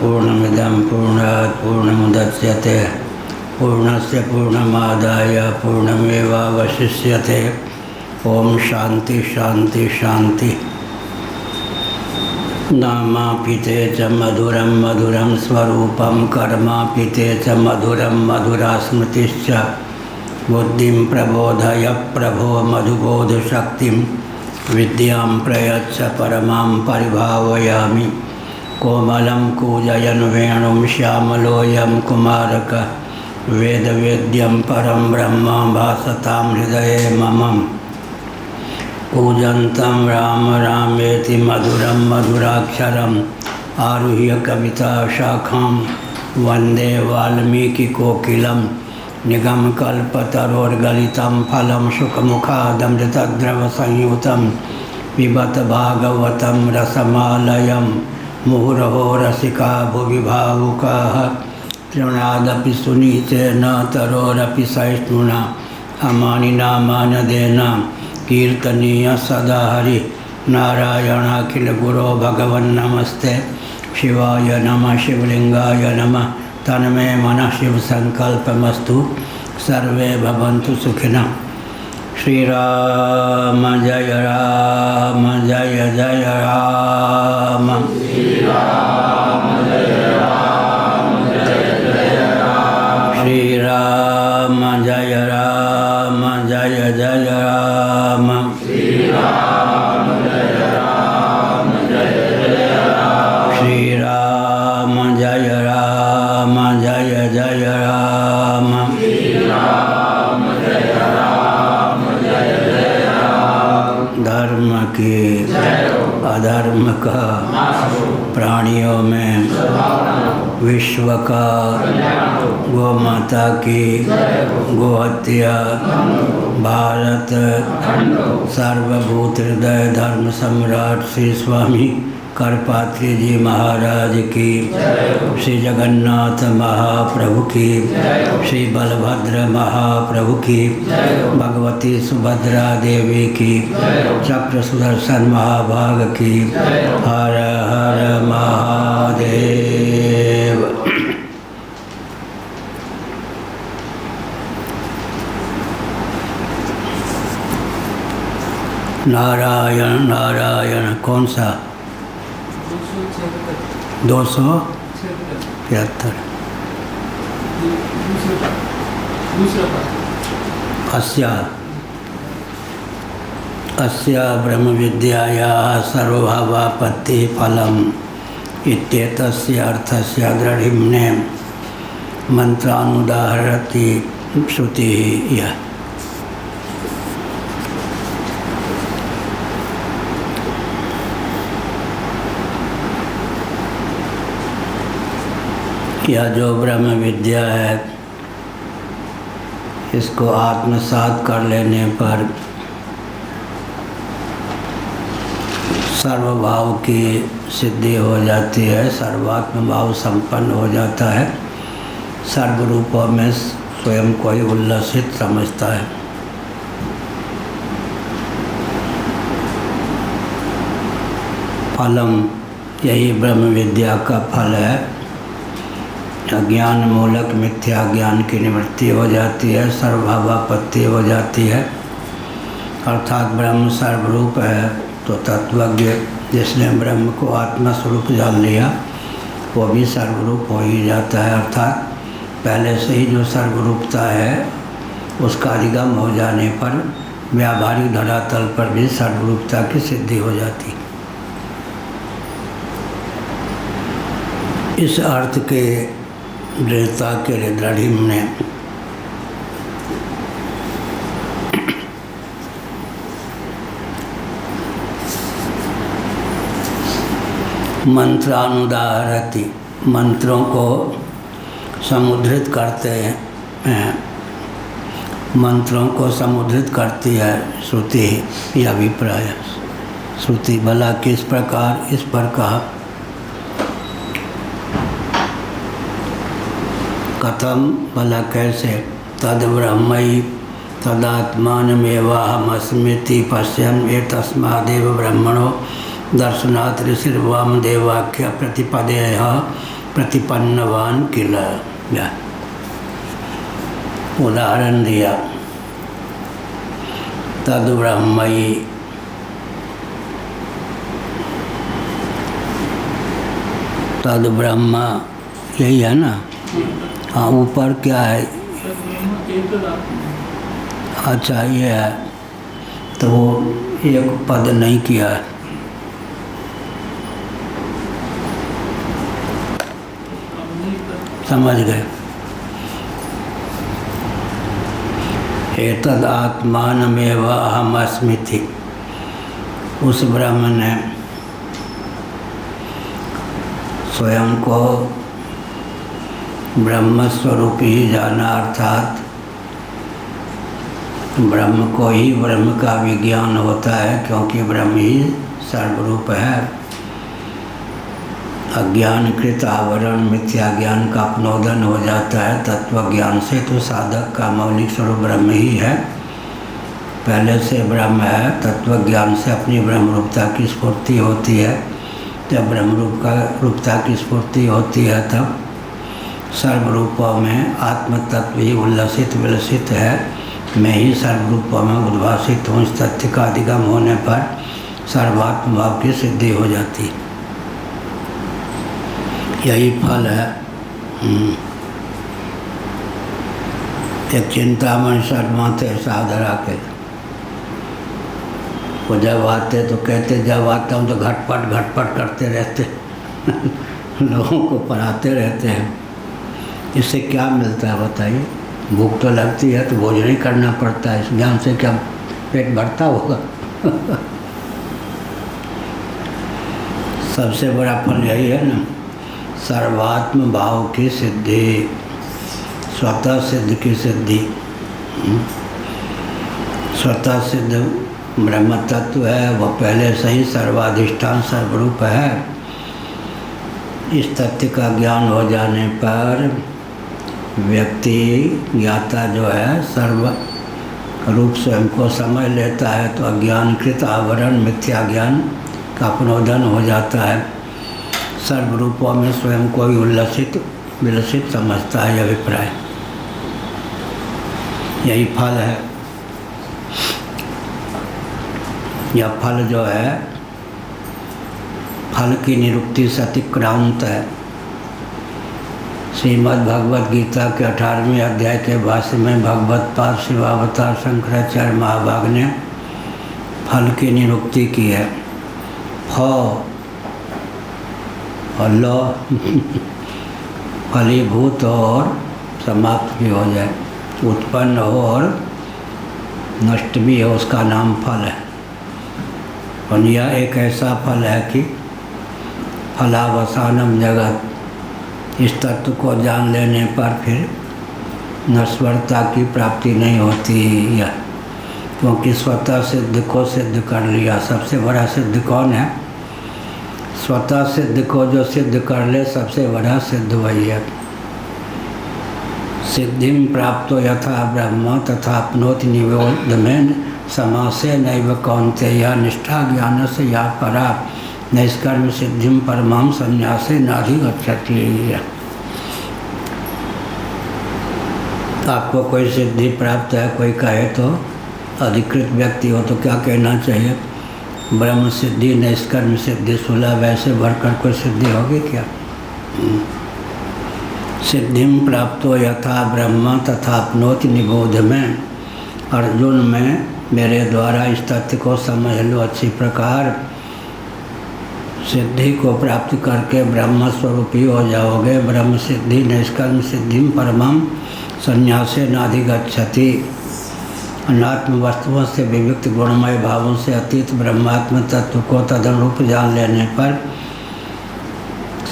पूर्णमिदं पूर्णात् पूर्णमुदच्यते पूर्णस्य पूर्णमादाय पूर्णमेवावशिष्यते। ओम शांति शांति शांति। नामापिते च मधुरं मधुरं स्वरूपं कर्मापिते च मधुरं मधुरा स्मृतिश्च। बुद्धिं प्रबोधय प्रभो मधुबोधशक्तिं विद्यां प्रयच्छ परमां परिभावयामि। कोमलं कूजयन् वेणुं श्यामलोऽयं कुमारकः वेदवेद्यं परं ब्रह्म भासतां हृदये मम। कूजन्तं राम रामेति मधुरं मधुराक्षरम् आरुह्य कविता शाखां वन्दे वाल्मीकिकोकिलं। निगमकल्पतरोर्गलितं फलं शुकमुखादमृतद्रवसंयुतं पिबत भागवतं रसमालयं। मुहुरहो रसिका भुवि भावुकाः तृणादपि सुनीतेन तरोरपि सहिष्णुना अमानिना मानदेन कीर्तनीय सदा हरि नारायणाखिल गुरो भगवन् नमस्ते। शिवाय नमः शिवलिंगाय नमः तन्मे मनः शिव संकल्पमस्तु। सर्वे भवन्तु सुखिनः। श्रीराम जय राम जय जय राम। श्रीराम जय राम जय जय राम। श्रीराम जय राम जय जय राम। श्रीराम जय राम जय जय राम। श्रीराम जय राम जय जय राम। श्रीराम जय राम जय जय राम। धर्म की अधर्म का प्राणियों में विश्व का गौ माता की गोहत्या भारत सार्वभूत हृदय धर्म सम्राट श्री स्वामी करपात्री जी महाराज की, श्री जगन्नाथ महाप्रभु की, श्री बलभद्र महाप्रभु की, भगवती सुभद्रा देवी की, चक्र सुदर्शन महाभाग की। हर हर महादेव। नारायण नारायण। कौन सा? 273। अस्या ब्रह्म विद्यायाः सर्वभावापत्ति फलम् इत्येतस्य अर्थस्य दृढिम्ने मंत्रानुदाहरति श्रुतिः। यह जो ब्रह्म विद्या है इसको आत्मसात कर लेने पर सर्वभाव की सिद्धि हो जाती है, सर्वात्म भाव संपन्न हो जाता है, सर्व रूपों में स्वयं को ही उल्लसित समझता है। फलम, यही ब्रह्म विद्या का फल है। अज्ञान मूलक मिथ्या ज्ञान की निवृत्ति हो जाती है, सर्वभावापत्ति हो जाती है। अर्थात ब्रह्म सर्वरूप है तो तत्वज्ञ जिसने ब्रह्म को आत्मा स्वरूप जान लिया वो भी सर्वरूप हो ही जाता है। अर्थात पहले से ही जो सर्वरूपता है उसका अधिगम हो जाने पर व्यावहारिक धरातल पर भी सर्वरूपता की सिद्धि हो जाती। इस अर्थ के दृढ़ता के लिए दृढ़िम ने मंत्रानुदाहरति, मंत्रों को समुद्रित करते हैं, मंत्रों को समुद्रित करती है श्रुति। यह अभिप्राय श्रुति भला किस प्रकार, इस पर कहा। कथम, भला कैसे। तद ब्रह्मई तदात्मानमेवाहमस्मीति पश्यन् एतस्मादेव ब्रह्मणो दर्शनात् ऋषिर्वामदेवाख्य प्रतिपदेयः प्रतिपन्नवान किल, उदाहरण दिया। तद ब्रह्मयि, तद ब्रह्म, यही है ना? हाँ, ऊपर क्या है? अच्छा, ये है तो वो एक पद नहीं किया है। समझ गए? एतद आत्मानमेव अहमस्मिति, उस ब्रह्म ने स्वयं को ब्रह्मस्वरूप ही जाना, अर्थात ब्रह्म को ही ब्रह्म का विज्ञान होता है, क्योंकि ब्रह्म ही सर्वरूप है। अज्ञानकृत आवरण मिथ्या ज्ञान का अपनोदन हो जाता है। तत्व ज्ञान से तो साधक का मौलिक स्वरूप ब्रह्म ही है, पहले से ब्रह्म है। तत्व ज्ञान से अपनी ब्रह्म रूपता की स्फूर्ति होती है। जब ब्रह्म रूपता की स्फूर्ति होती है तब सर्वरूपों में आत्म तत्व ही उल्लसित विलसित है। मैं ही सर्वरूपों में उद्भासित हूँ। इस तथ्य का अधिगम होने पर सर्वात्म भाव की सिद्धि हो जाती, यही फल है। एक चिंतामणि शर्मा थे साधरा के, वो जब आते तो कहते, जब आता हूँ तो घटपट घटपट करते रहते लोगों को पढ़ाते रहते हैं। इससे क्या मिलता है बताइए? भूख तो लगती है तो भोजन ही करना पड़ता है, इस ज्ञान से क्या पेट भरता होगा? सबसे बड़ा फल यही है ना, सर्वात्म भाव की सिद्धि, स्वतः सिद्ध की सिद्धि। स्वतः सिद्ध ब्रह्म तत्व है, वह पहले से ही सर्वाधिष्ठान सर्वरूप है। इस तथ्य का ज्ञान हो जाने पर व्यक्ति ज्ञाता जो है सर्व रूप स्वयं को समझ लेता है, तो अज्ञानकृत आवरण मिथ्या ज्ञान का अपनोदन हो जाता है। सर्वरूपों में स्वयं को ही उल्लसित विलसित समझता है, यह अभिप्राय। यही फल है। यह फल जो है, फल की निरुक्ति से अतिक्रांत है। श्रीमद् भगवद गीता के 18वें अध्याय के भाष्य में भगवत पाद शिवावतार शंकराचार्य महाभाग ने फल की निरुक्ति की है। फ और लो फलीभूत और समाप्त भी हो जाए, उत्पन्न हो और नष्ट भी हो, उसका नाम फल है। और यह एक ऐसा फल है कि फलावसानम जगत, इस तत्व को जान लेने पर फिर नश्वरता की प्राप्ति नहीं होती है, क्योंकि स्वतः सिद्ध को सिद्ध कर लिया। सबसे बड़ा सिद्ध कौन है? स्वतः सिद्ध को जो सिद्ध कर ले, सबसे बड़ा सिद्ध वही है। सिद्धिं प्राप्तो यथा ब्रह्म तथा अपनोति निबोधमेन समासे नैव कौन्तेय निष्ठा ज्ञान से या परा नैष्कर्म सिद्धिं परमां संन्यासे नाधिगच्छति। आपको कोई सिद्धि प्राप्त है, कोई कहे तो अधिकृत व्यक्ति हो तो क्या कहना चाहिए? ब्रह्म सिद्धि नैष्कर्म सिद्धि सुलभ, वैसे बढ़कर कोई सिद्धि होगी क्या? सिद्धिं प्राप्तो यथा ब्रह्म तथा अपनोति निबोध में, अर्जुन में मेरे द्वारा इस तथ्य को समझ लो अच्छी प्रकार। सिद्धि को प्राप्त करके ब्रह्म स्वरूप ही हो जाओगे। ब्रह्म सिद्धि नैष्कर्म सिद्धिं परमं संन्यासे नाधिगच्छति। अनात्म वस्तुओं से विविक्त गुणमय भावों से अतीत ब्रह्मात्म तत्व को तदनुरूप जान लेने पर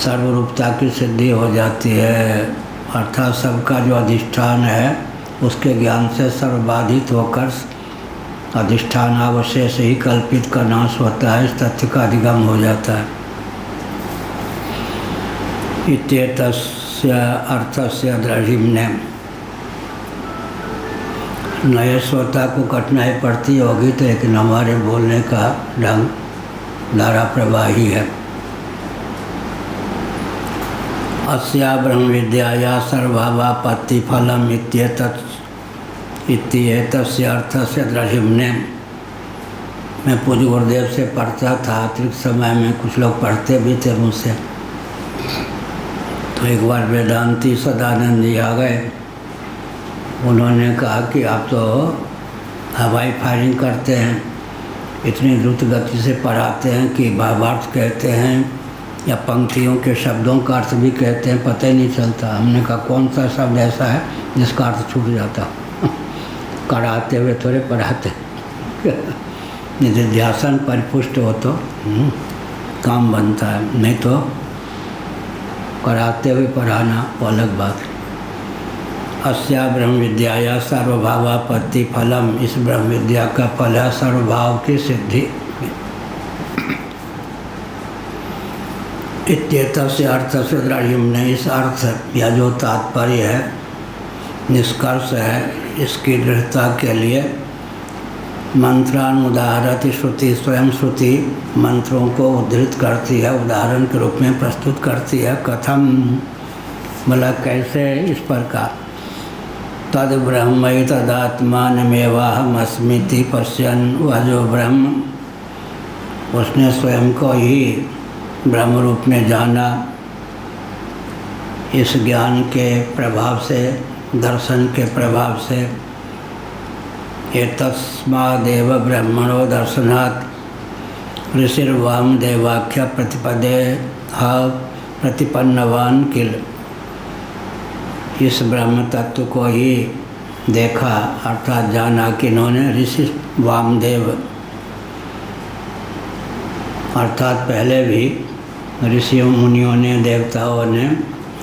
सर्वरूपता की सिद्धि हो जाती है। अर्थात सबका जो अधिष्ठान है उसके ज्ञान से सर्वबाधित होकर अधिष्ठान अवशेष ही कल्पित का नाश होता है। इस तथ्य का अधिगम हो जाता है। इत्येतस्य अर्थस्य द्रढ़िम्ने, नए श्रोता को कठिनाई पड़ती होगी तो लेकिन हमारे बोलने का ढंग धारा प्रवाही है। अस्या ब्रह्म विद्याया सर्वभावापत्ति फलम इत्येतस्य अर्थस्य द्रढ़िमने। मैं पूज्य गुरुदेव से पढ़ता था, अतिरिक्त समय में कुछ लोग पढ़ते भी थे मुझसे। तो एक बार वेदांती सदानंद जी आ गए। उन्होंने कहा कि आप तो हवाई फायरिंग करते हैं, इतनी द्रुत गति से पढ़ाते हैं कि भावार्थ कहते हैं या पंक्तियों के शब्दों का अर्थ भी कहते हैं, पता ही नहीं चलता। हमने कहा कौन सा शब्द ऐसा है जिसका अर्थ छूट जाता? कराते हुए थोड़े पढ़ाते। निधिध्यासन परिपुष्ट हो तो काम बनता है, नहीं तो कराते हुए पढ़ाना वो अलग बात है। अस्या ब्रह्म विद्याया सर्वभावापत्ति फलम, इस ब्रह्म विद्या का फल है सर्वभाव की सिद्धि। इत्येतस्य अर्थस्य द्रढ़िमने, इस अर्थ या जो तात्पर्य है, निष्कर्ष है, इसकी दृढ़ता के लिए मंत्रानुदाहरति श्रुति, स्वयं श्रुति मंत्रों को उद्धृत करती है, उदाहरण के रूप में प्रस्तुत करती है। कथम, भला कैसे? इस प्रकार तद ब्रह्म तदात्मानमेवाहमस्मीति पश्यन्, वह जो ब्रह्म उसने स्वयं को ही ब्रह्म रूप में जाना। इस ज्ञान के प्रभाव से, दर्शन के प्रभाव से, एतस्मादेव ब्रह्मणो दर्शनात् ऋषिर्वाम देवाख्य प्रतिपदे प्रतिपन्नवान किल। इस ब्रह्म तत्व को ही देखा अर्थात जाना किन्होंने? ऋषि वामदेव, अर्थात पहले भी ऋषियों मुनियों ने, देवताओं ने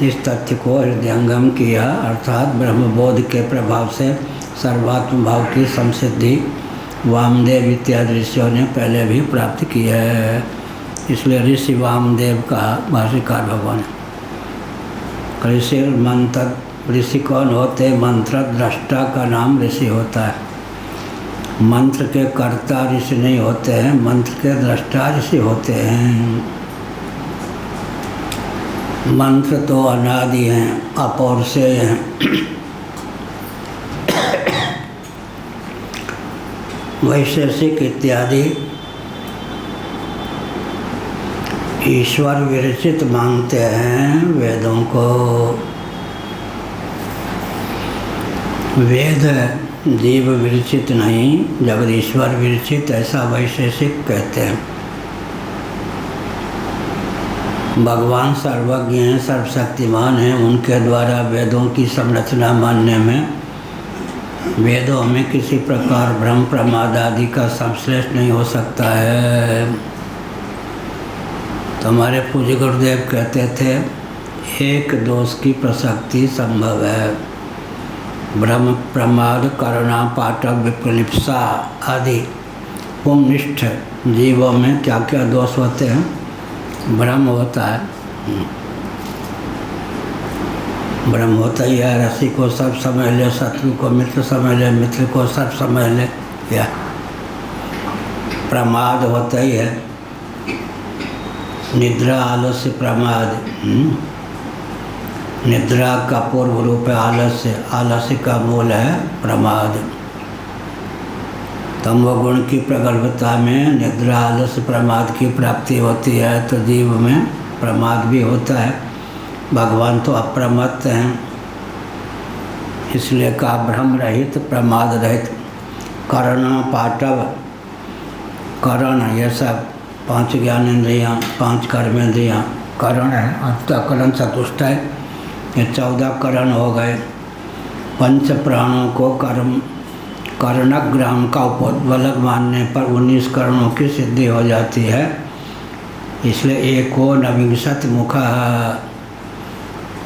इस तथ्य को हृदयंगम किया, अर्थात ब्रह्मबोध के प्रभाव से सर्वात्म भाव की संसिद्धि वामदेव इत्यादि ऋषियों ने पहले भी प्राप्त की है। इसलिए ऋषि वामदेव का भाष्यकार भगवान। ऋषि मंत्र, ऋषि कौन होते? मंत्र दृष्टा का नाम ऋषि होता है। मंत्र के कर्ता ऋषि नहीं होते हैं, मंत्र के दृष्टा ऋषि होते हैं। मंत्र तो अनादि हैं, अपौरुषेय हैं। वैशेषिक इत्यादि ईश्वर विरचित मानते हैं वेदों को। वेद जीव विरचित नहीं, जगदीश्वर विरचित, ऐसा वैशेषिक कहते हैं। भगवान सर्वज्ञ हैं, सर्वशक्तिमान हैं, उनके द्वारा वेदों की संरचना मानने में वेदों में किसी प्रकार भ्रम प्रमाद आदि का संश्लेष नहीं हो सकता है। तो हमारे पूज्य गुरुदेव कहते थे एक दोष की प्रसक्ति संभव है। भ्रम प्रमाद करुणा पाठक विप्रलिप्सा आदि पुमनिष्ठ जीवों में क्या क्या दोष होते हैं? भ्रम होता है, भ्रम होता ही है। रसी को सब समझ ले, शत्रु को मित्र समझ ले, मित्र को सब समझ ले, या प्रमाद होता ही है। निद्रा आलस्य प्रमाद, निद्रा का पूर्व रूप है आलस्य, आलस्य का मूल है प्रमाद। तमोगुण की प्रगल्भता में निद्रा आलस्य प्रमाद की प्राप्ति होती है, तो जीव में प्रमाद भी होता है। भगवान तो अप्रमत्त हैं, इसलिए कहा भ्रम रहित प्रमाद रहित। कर्ण पाटव, कर्ण ये सब 5 ज्ञानेंद्रियाँ, 5 कर्मेंद्रियाँ कर्ण है। अंतःकरण चतुष्टय, ये 14 कर्ण हो गए। पंच प्राणों को कर्णग्राम का उपबलक मानने पर 19 कर्णों की सिद्धि हो जाती है। इसलिए एको नविंशत मुखा,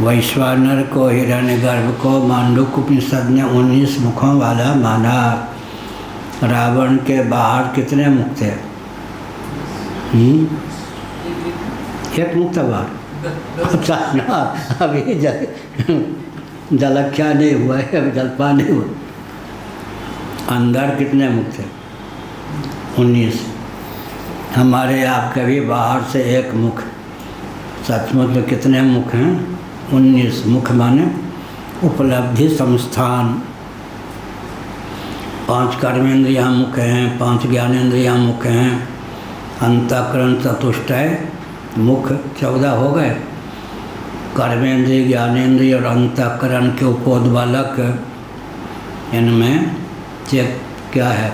वैश्वानर को, हिरण्यगर्भ को मांडुक्य उपनिषद ने 19 मुखों वाला माना। रावण के बाहर कितने मुख थे? एक मुख था बाहर। अभी जलख्या नहीं हुआ है, अभी जलपान नहीं हुआ। अंदर कितने मुख थे? 19। हमारे आपके भी बाहर से एक मुख। सचमुच में कितने मुख हैं? 19 मुख माने उपलब्धि संस्थान। 5 कर्मेंद्रियाँ मुख हैं, 5 ज्ञानेंद्रियाँ मुख हैं, अंतःकरण चतुष्टय मुख 14 हो गए। कर्मेंद्रिय, ज्ञानेंद्रिय और अंतःकरण के उपोद्बालक, इनमें चेत क्या है?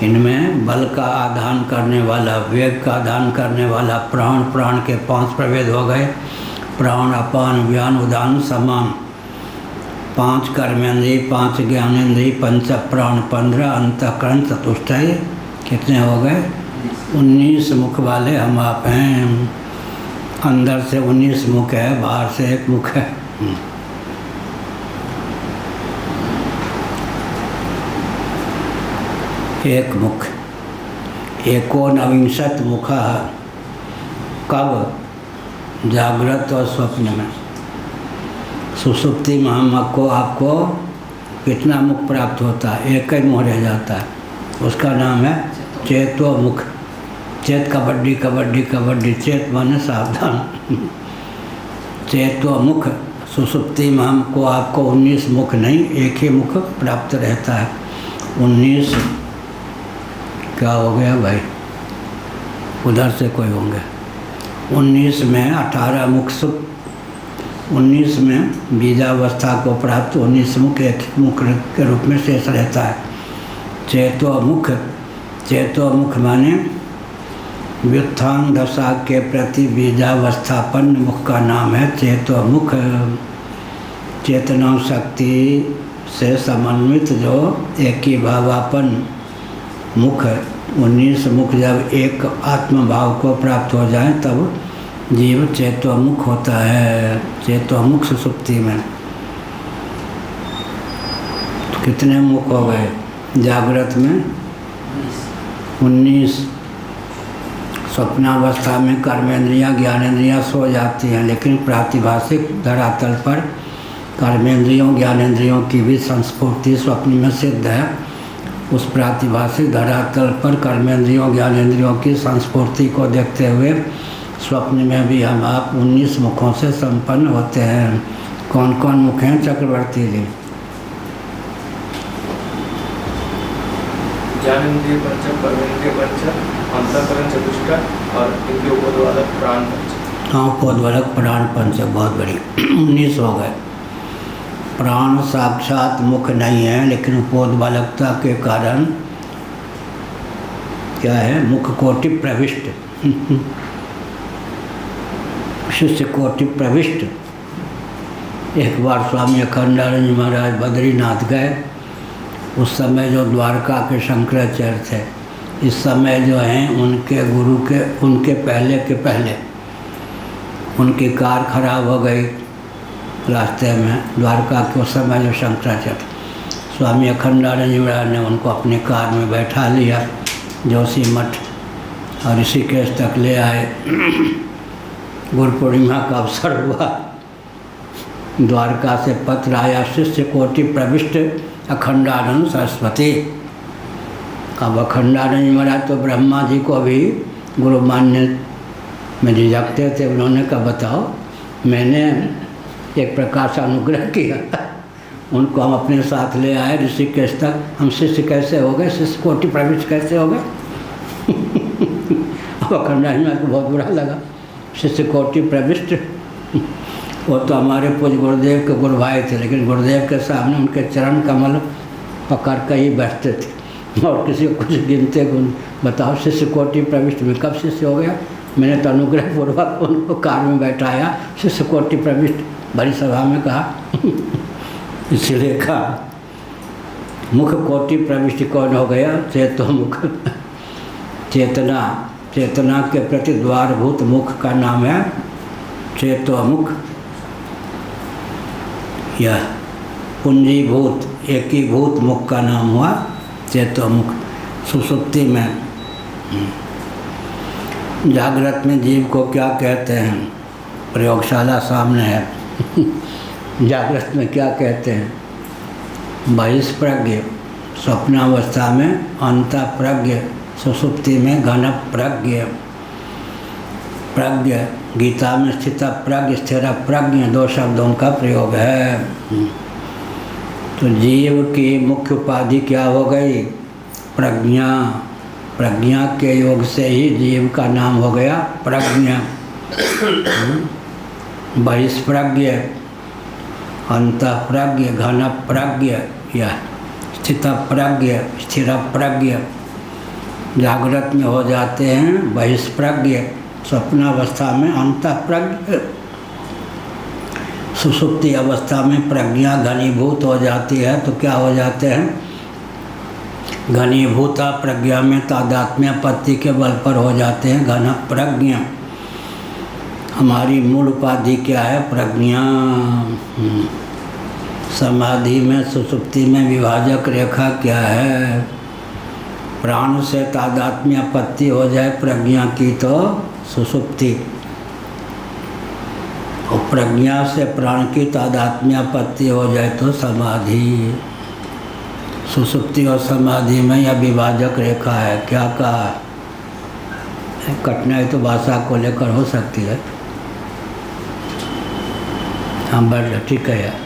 इनमें बल का आधान करने वाला, वेग का आधान करने वाला प्राण, प्राण के 5 प्रभेद हो गए, प्राण, अपान, व्यान, उदान, समान। 5 कर्मेंद्रिय, 5 ज्ञानेंद्रिय, 5 प्राण, 15 अंतःकरण चतुष्टय, कितने हो गए? 19 मुख वाले हम आप हैं। अंदर से 19 मुख है, बाहर से 1 मुख है। एक मुख। एकोनविंशत मुखः। कब? जागृत और स्वप्न में। सुषुप्ति में हमको आपको कितना मुख प्राप्त होता है? एक ही मुख रह जाता है, उसका नाम है चेतो मुख। चेत कबड्डी कबड्डी कबड्डी, चेत माने सावधान। चेतो मुख। सुषुप्ति में हमको आपको 19 मुख नहीं, एक ही मुख प्राप्त रहता है। 19 क्या हो गया भाई? उधर से कोई होंगे। 19 में 18 मुख सुख, 19 में बीजावस्था को प्राप्त 19 मुख एक मुख के रूप में शेष रहता है। चेतो मुख। चेतो मुख माने व्युत्थान दशा के प्रति बीजावस्थापन्न मुख का नाम है चेतो मुख। चेतना शक्ति से समन्वित जो एक ही भावापन मुख। 19 मुख जब एक आत्मभाव को प्राप्त हो जाए तब जीव चेतोमुख होता है। चेतोमुख सुषुप्ति में। तो कितने मुख हो गए? जागृत में 19। स्वप्नावस्था में कर्मेंद्रियाँ, ज्ञानेंद्रियाँ सो जाती हैं, लेकिन प्रातिभाषिक धरातल पर कर्मेंद्रियों, ज्ञानेंद्रियों की भी संस्फूर्ति स्वप्न में सिद्ध है। उस प्रातिभाषिक धरातल पर कर्मेंद्रियों, ज्ञानेंद्रियों की संस्फूर्ति को देखते हुए स्वप्न में भी हम आप 19 मुखों से संपन्न होते हैं। कौन कौन मुख हैं चक्रवर्ती जी? ज्ञानेंद्रिय पंच, कर्मेंद्रिय पंच, अंतःकरण चतुष्टय और इनके उपोद्बालक प्राण पंच। हाँ, उपोद्बालक प्राण पंच, बहुत बड़ी। 19 हो गए। प्राण साक्षात मुख नहीं है, लेकिन उपोद्बालकता के कारण क्या है? मुख कोटि प्रविष्ट, शिष्य कोटि प्रविष्ट। एक बार स्वामी अखंडानंद जी महाराज बद्रीनाथ गए। उस समय जो द्वारका के शंकराचार्य थे, इस समय जो हैं उनके गुरु के, उनके पहले उनकी कार खराब हो गई रास्ते में। द्वारका के उस समय जो शंकराचार्य, स्वामी अखंडानंद जी महाराज ने उनको अपनी कार में बैठा लिया, जोशीमठ और ऋषिकेश तक ले आए। गुरु पूर्णिमा का अवसर हुआ, द्वारका से पत्र आया, शिष्य कोटि प्रविष्ट अखंडानंद सरस्वती। अब अखंडानंद जी महाराज तो ब्रह्मा जी को भी गुरु मान्य में झिझकते थे। उन्होंने कहा बताओ, मैंने एक प्रकार से अनुग्रह किया, उनको हम अपने साथ ले आए ऋषिकेश तक। हम शिष्य कैसे हो गए? शिष्य कोटि प्रविष्ट कैसे हो गए? अब अखंडानंद जी महाराज को बहुत बुरा लगा। शिष्य कोटि प्रविष्ट, वो तो हमारे पूज्य गुरुदेव के गुरु भाई थे, लेकिन गुरुदेव के सामने उनके चरण कमल पकड़ कर ही बैठते थे और किसी को कुछ गिनते गुण। बताओ, शिष्य कोटि प्रविष्ट में कब शिष्य हो गया? मैंने तो अनुग्रह पूर्वक उनको कार में बैठाया, शिष्य कोटि प्रविष्ट बड़ी सभा में कहा। इसलिए कहा मुख कोटि प्रविष्ट कौन हो गया? चेतो मुख। चेतना, चेतना के प्रति द्वारभूत मुख का नाम है चेतो मुख। यह पुंजीभूत एकीभूत मुख का नाम हुआ चेतो मुख। सुषुप्ति में, जागृत में जीव को क्या कहते हैं? प्रयोगशाला सामने है। जागृत में क्या कहते हैं? बहिष्प्रज्ञ, स्वप्नावस्था में अंतःप्रज्ञ, सुषुप्ति में घन प्रज्ञ। प्रज्ञ गीता में स्थित प्रज्ञ स्थिर प्रज्ञ 2 शब्दों का प्रयोग है। तो जीव की मुख्य उपाधि क्या हो गई? प्रज्ञा। प्रज्ञा के योग से ही जीव का नाम हो गया प्रज्ञ। बहिष्प्रज्ञ, अंतःप्रज्ञ, घन प्रज्ञ या स्थित प्रज्ञ, स्थिर प्रज्ञ। जागृत में हो जाते हैं बहिष्प्रज्ञ, स्वप्नावस्था में अंतःप्रज्ञ, सुषुप्ति अवस्था में प्रज्ञा घनीभूत हो जाती है। तो क्या हो जाते हैं? घनीभूता प्रज्ञा में तादात्म्यपत्ति के बल पर हो जाते हैं घन प्रज्ञ। हमारी मूल उपाधि क्या है? प्रज्ञा। समाधि में सुषुप्ति में विभाजक रेखा क्या है? प्राण से तादात्म्यपत्ति हो जाए प्रज्ञा की तो सुषुप्ति, और प्रज्ञा से प्राण की तादात्म्यपत्ति हो जाए तो समाधि। सुषुप्ति और समाधि में यह विभाजक रेखा है। क्या कहा? कठिनाई तो भाषा को लेकर हो सकती है। हम बढ़ ठीक है यार,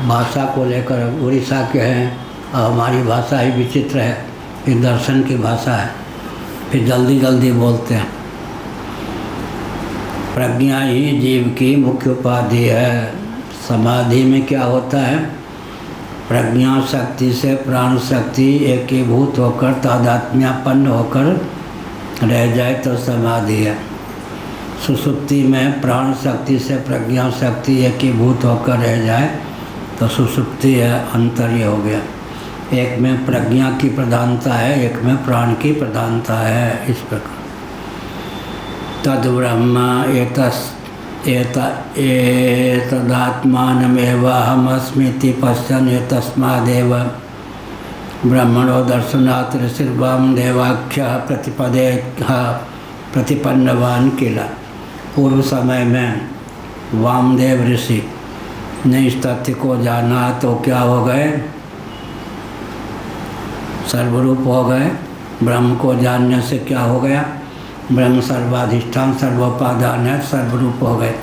भाषा को लेकर उड़ीसा के हैं और हमारी भाषा ही विचित्र है, फिर दर्शन की भाषा है, फिर जल्दी जल्दी बोलते हैं। प्रज्ञा ही जीव की मुख्य उपाधि है। समाधि में क्या होता है? प्रज्ञा शक्ति से प्राण शक्ति एकीभूत होकर तादात्म्यपन्न होकर रह जाए तो समाधि है। सुषुप्ति में प्राण शक्ति से प्रज्ञा शक्ति एकीभूत होकर रह जाए तो सुषुप्ति है, अंतर ये हो गया। एक में प्रज्ञा की प्रधानता है, एक में प्राण की प्रधानता है। इस प्रकार तद ब्रह्म एतदात्मानमेव अहमस्मीति पश्यन् एतस्मादेव ब्रह्मणो दर्शनात् ऋषिर्वामदेवाख्यः प्रतिपन्नवान किला। पूर्व समय में वामदेव ऋषि ने इस तथ्य को जाना तो क्या हो गए? सर्वरूप हो गए। ब्रह्म को जानने से क्या हो गया? ब्रह्म सर्वाधिष्ठान सर्वोपादान है, सर्वरूप हो गए।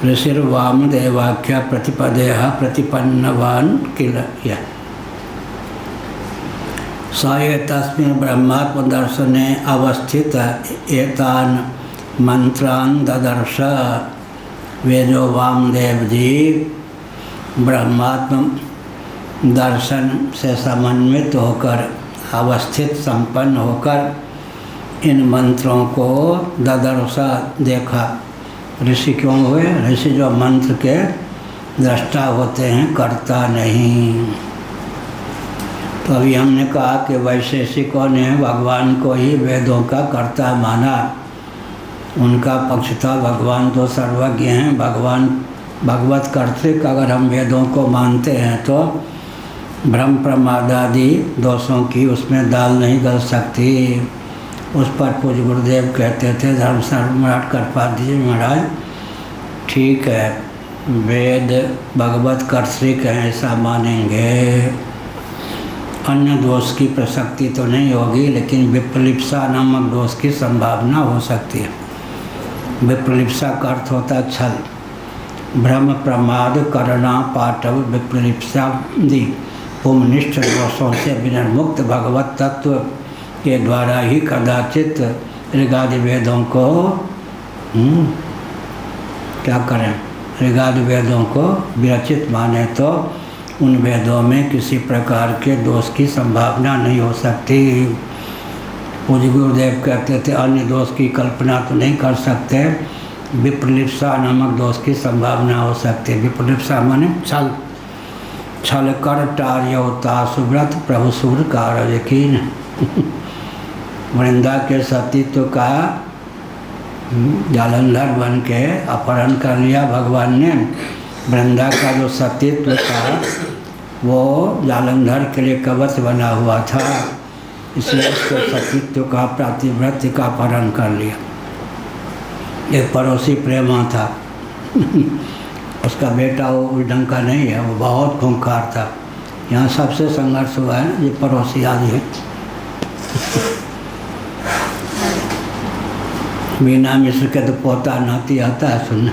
ऋषिर्वामदेवाख्य प्रतिपदेह प्रतिपन्नवान किल। स एतस्मिन् ब्रह्मात्म दर्शने अवस्थित एतान मंत्रान ददर्श। वे जो वामदेव जी ब्रह्मात्म दर्शन से समन्वित होकर अवस्थित संपन्न होकर इन मंत्रों को ददर्शा देखा। ऋषि क्यों हुए? ऋषि जो मंत्र के दृष्टा होते हैं, कर्ता नहीं। तो अभी हमने कहा कि वैशेषिकों ने भगवान को ही वेदों का कर्ता माना। उनका पक्ष था भगवान तो सर्वज्ञ हैं। भगवत कर्तृक अगर हम वेदों को मानते हैं तो भ्रम प्रमाद आदि दोषों की उसमें दाल नहीं गल सकती। उस पर पूज्य गुरुदेव कहते थे, धर्म सम्राट करपाल जी महाराज, ठीक है वेद भगवत कर्तृक हैं ऐसा मानेंगे, अन्य दोष की प्रसक्ति तो नहीं होगी, लेकिन विप्रलिप्सा नामक दोष की संभावना हो सकती है। विप्रलिप्सा का अर्थ होता है छल। भ्रम प्रमाद करना पाटव विप्रलिप्सा दी पुमनिष्ठ दोषों से विनिर्मुक्त भगवत तत्व के द्वारा ही कदाचित ऋगादि वेदों को क्या करें, ऋगादि वेदों को विरचित माने तो उन वेदों में किसी प्रकार के दोष की संभावना नहीं हो सकती। पूज्य गुरुदेव कहते थे अन्य दोष की कल्पना तो नहीं कर सकते, विप्रलिप्सा नामक दोष की संभावना हो सकती है। विप्रलिप्सा माने छल। छल कर टार्यवता सुव्रत प्रभु सूर कार यकीन। वृंदा के सतीत्व का जालंधर बन के अपहरण कर लिया भगवान ने। वृंदा का जो सतीत्व था वो जालंधर के लिए कवच बना हुआ था, इसलिए उसके सतीत्व का प्रतिव्रत का अपहरण कर लिया। एक पड़ोसी प्रेमा था उसका बेटा वो उस ढंग का नहीं है, वो बहुत खूंखार था। यहाँ सबसे संघर्ष हुआ है, ये पड़ोसी आदि है। मीना मिश्र के तो पोता नाती आता है सुनने।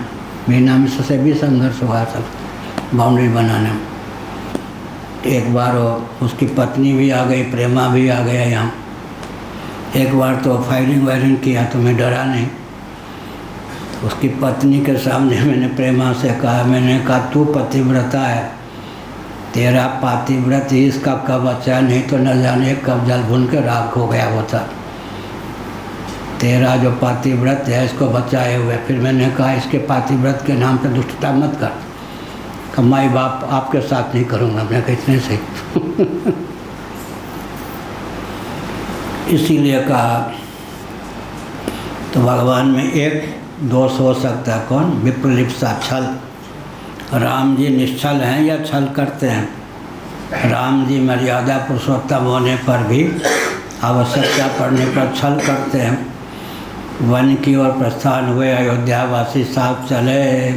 मीना मिश्र से भी संघर्ष हुआ सब बाउंड्री बनाने में। एक बार उसकी पत्नी भी आ गई, प्रेमा भी आ गया यहाँ। एक बार तो फायरिंग वायरिंग किया तो मैं डरा नहीं। उसकी पत्नी के सामने मैंने प्रेमा से कहा, मैंने कहा तू पतिव्रता है, तेरा पातिव्रत ही इसका कब बचा, नहीं तो न जाने कब जल भुन के राख हो गया होता। तेरा जो पातिव्रत है इसको बचाए हुए। फिर मैंने कहा इसके पातिव्रत के नाम पे दुष्टता मत कर। माई बाप आपके साथ नहीं करूँगा। मैं कहा इतने सही। इसीलिए कहा तो भगवान में एक दोष हो सकता है, कौन? विप्रलिप्सा, छल। राम जी निश्चल हैं या छल करते हैं? राम जी मर्यादा पुरुषोत्तम होने पर भी आवश्यकता पड़ने पर छल करते हैं। वन की ओर प्रस्थान हुए, अयोध्यावासी साथ चले,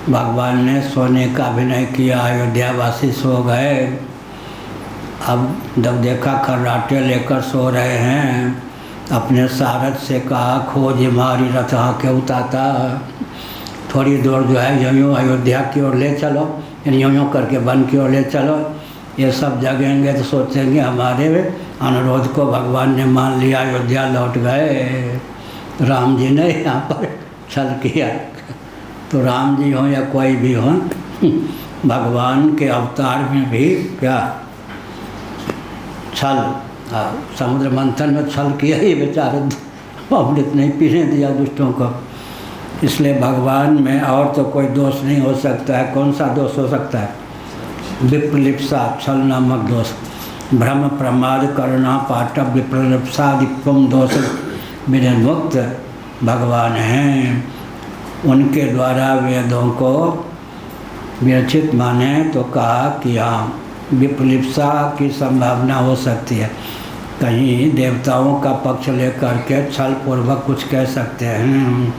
भगवान ने सोने का अभिनय किया, अयोध्यावासी सो गए। अब जब देखा खर्राटे लेकर सो रहे हैं, अपने सारथ से कहा खोज हमारी रथ के उताता, थोड़ी दूर जो है यूँ अयोध्या की ओर ले चलो, यूँ करके वन की ओर ले चलो। ये सब जगेंगे तो सोचेंगे हमारे अनुरोध को भगवान ने मान लिया, अयोध्या लौट गए। राम जी ने यहाँ पर छल किया। तो राम जी हों या कोई भी हो, भगवान के अवतार में भी क्या छल। समुद्र मंथन में छल किया ही बेचारे, अमृत नहीं पीने दिया दुष्टों को। इसलिए भगवान में और तो कोई दोष नहीं हो सकता है। कौन सा दोष हो सकता है? विप्रलिप्सा, छल नामक दोष। भ्रम प्रमाद करुणा पाटव विप्रलिप्सा दिप्पम दोष विनिर्मुक्त भगवान हैं। उनके द्वारा वेदों को विरचित माने तो कहा कि हाँ विप्रलिप्सा की संभावना हो सकती है। कहीं देवताओं का पक्ष लेकर के छल पूर्वक कुछ कह सकते हैं।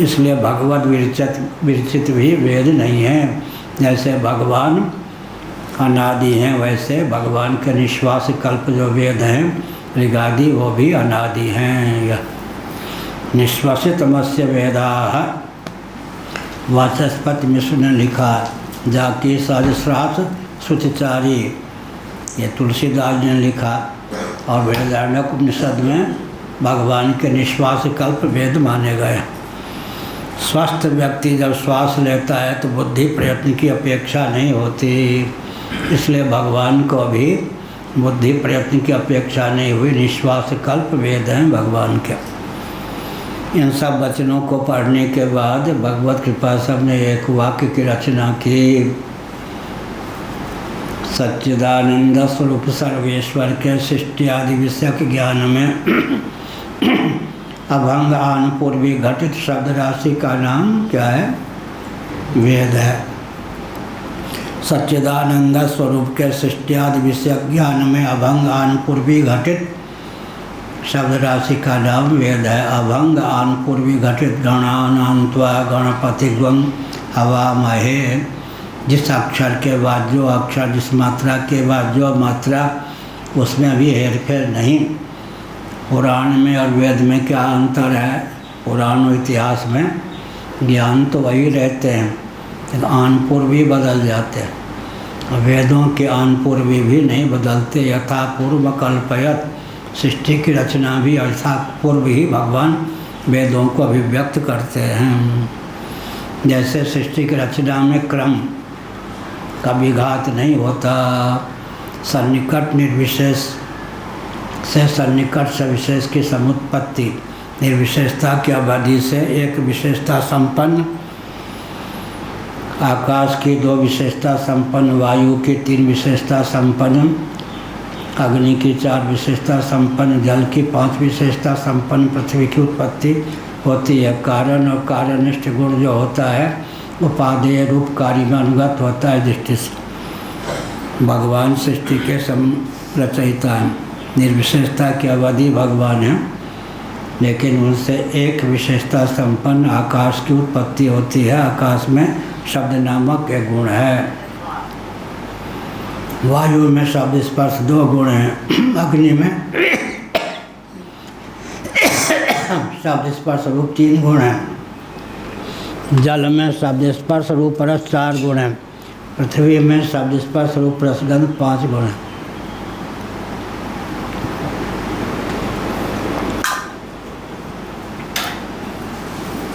इसलिए भगवत विरचित भी वेद नहीं है। जैसे भगवान अनादि हैं, वैसे भगवान के निश्वास कल्प जो वेद हैं ऋगादि, वो भी अनादि हैं। निश्वासितमस्य वेदाः वाचस्पति मिश्र ने लिखा, जाकी सहस्रार्थ सुचिचारी, ये तुलसीदास ने लिखा। और बृहदारण्यक उपनिषद में भगवान के निश्वास कल्प वेद माने गए। स्वस्थ व्यक्ति जब श्वास लेता है तो बुद्धि प्रयत्न की अपेक्षा नहीं होती। इसलिए भगवान को भी बुद्धि प्रयत्न की अपेक्षा नहीं हुई। निश्वास कल्प वेद हैं भगवान के। इन सब वचनों को पढ़ने के बाद भगवत कृपा से हमने एक वाक्य की रचना की। सच्चिदानंद स्वरूप सर्वेश्वर के सृष्टि आदि विषय के ज्ञान में अभंग आन पूर्वी घटित शब्द राशि का नाम क्या है? वेद है। सच्चिदानंद स्वरूप के सृष्टि आदि विषय ज्ञान में अभंग आन पूर्वी घटित शब्द राशि का नाम वेद है। अभंग आन पूर्वी घटित गणानान्त्वा गणपति ग्वं हवामहे, जिस अक्षर के बाद जो अक्षर, जिस मात्रा के बाद जो मात्रा, उसमें भी हेरफेर नहीं। पुराण में और वेद में क्या अंतर है? पुराण और इतिहास में ज्ञान तो वही रहते हैं, लेकिन आन पूर्वी बदल जाते हैं। वेदों के आन पूर्वी भी नहीं बदलते। यथा पूर्व कल्पयत, सृष्टि की रचना भी अर्थात पूर्व ही भगवान वेदों को अभिव्यक्त करते हैं। जैसे सृष्टि की रचना में क्रम का विघात नहीं होता। सन्निकट निर्विशेष से सन्निकट से विशेष की समुत्पत्ति, निर्विशेषता की अवधि से एक विशेषता संपन्न आकाश की, दो विशेषता संपन्न वायु की, तीन विशेषता संपन्न अग्नि की, चार विशेषता संपन्न जल की, पांच विशेषता संपन्न पृथ्वी की उत्पत्ति होती है। कारण और कार्यनिष्ठ गुण जो होता है उपादेय रूप कार्य में अनुगत होता है दृष्टि से। भगवान सृष्टि के रचयिता हैं। निर्विशेषता की अवधि भगवान है, लेकिन उनसे एक विशेषता संपन्न आकाश की उत्पत्ति होती है। आकाश में शब्द नामक एक गुण है। वायु में शब्द स्पर्श दो गुण हैं। अग्नि में शब्द स्पर्श रूप 3 गुण हैं। जल में शब्द स्पर्श रूप रस 4 गुण हैं। पृथ्वी में शब्द स्पर्श रूप रसगंध 5 गुण हैं।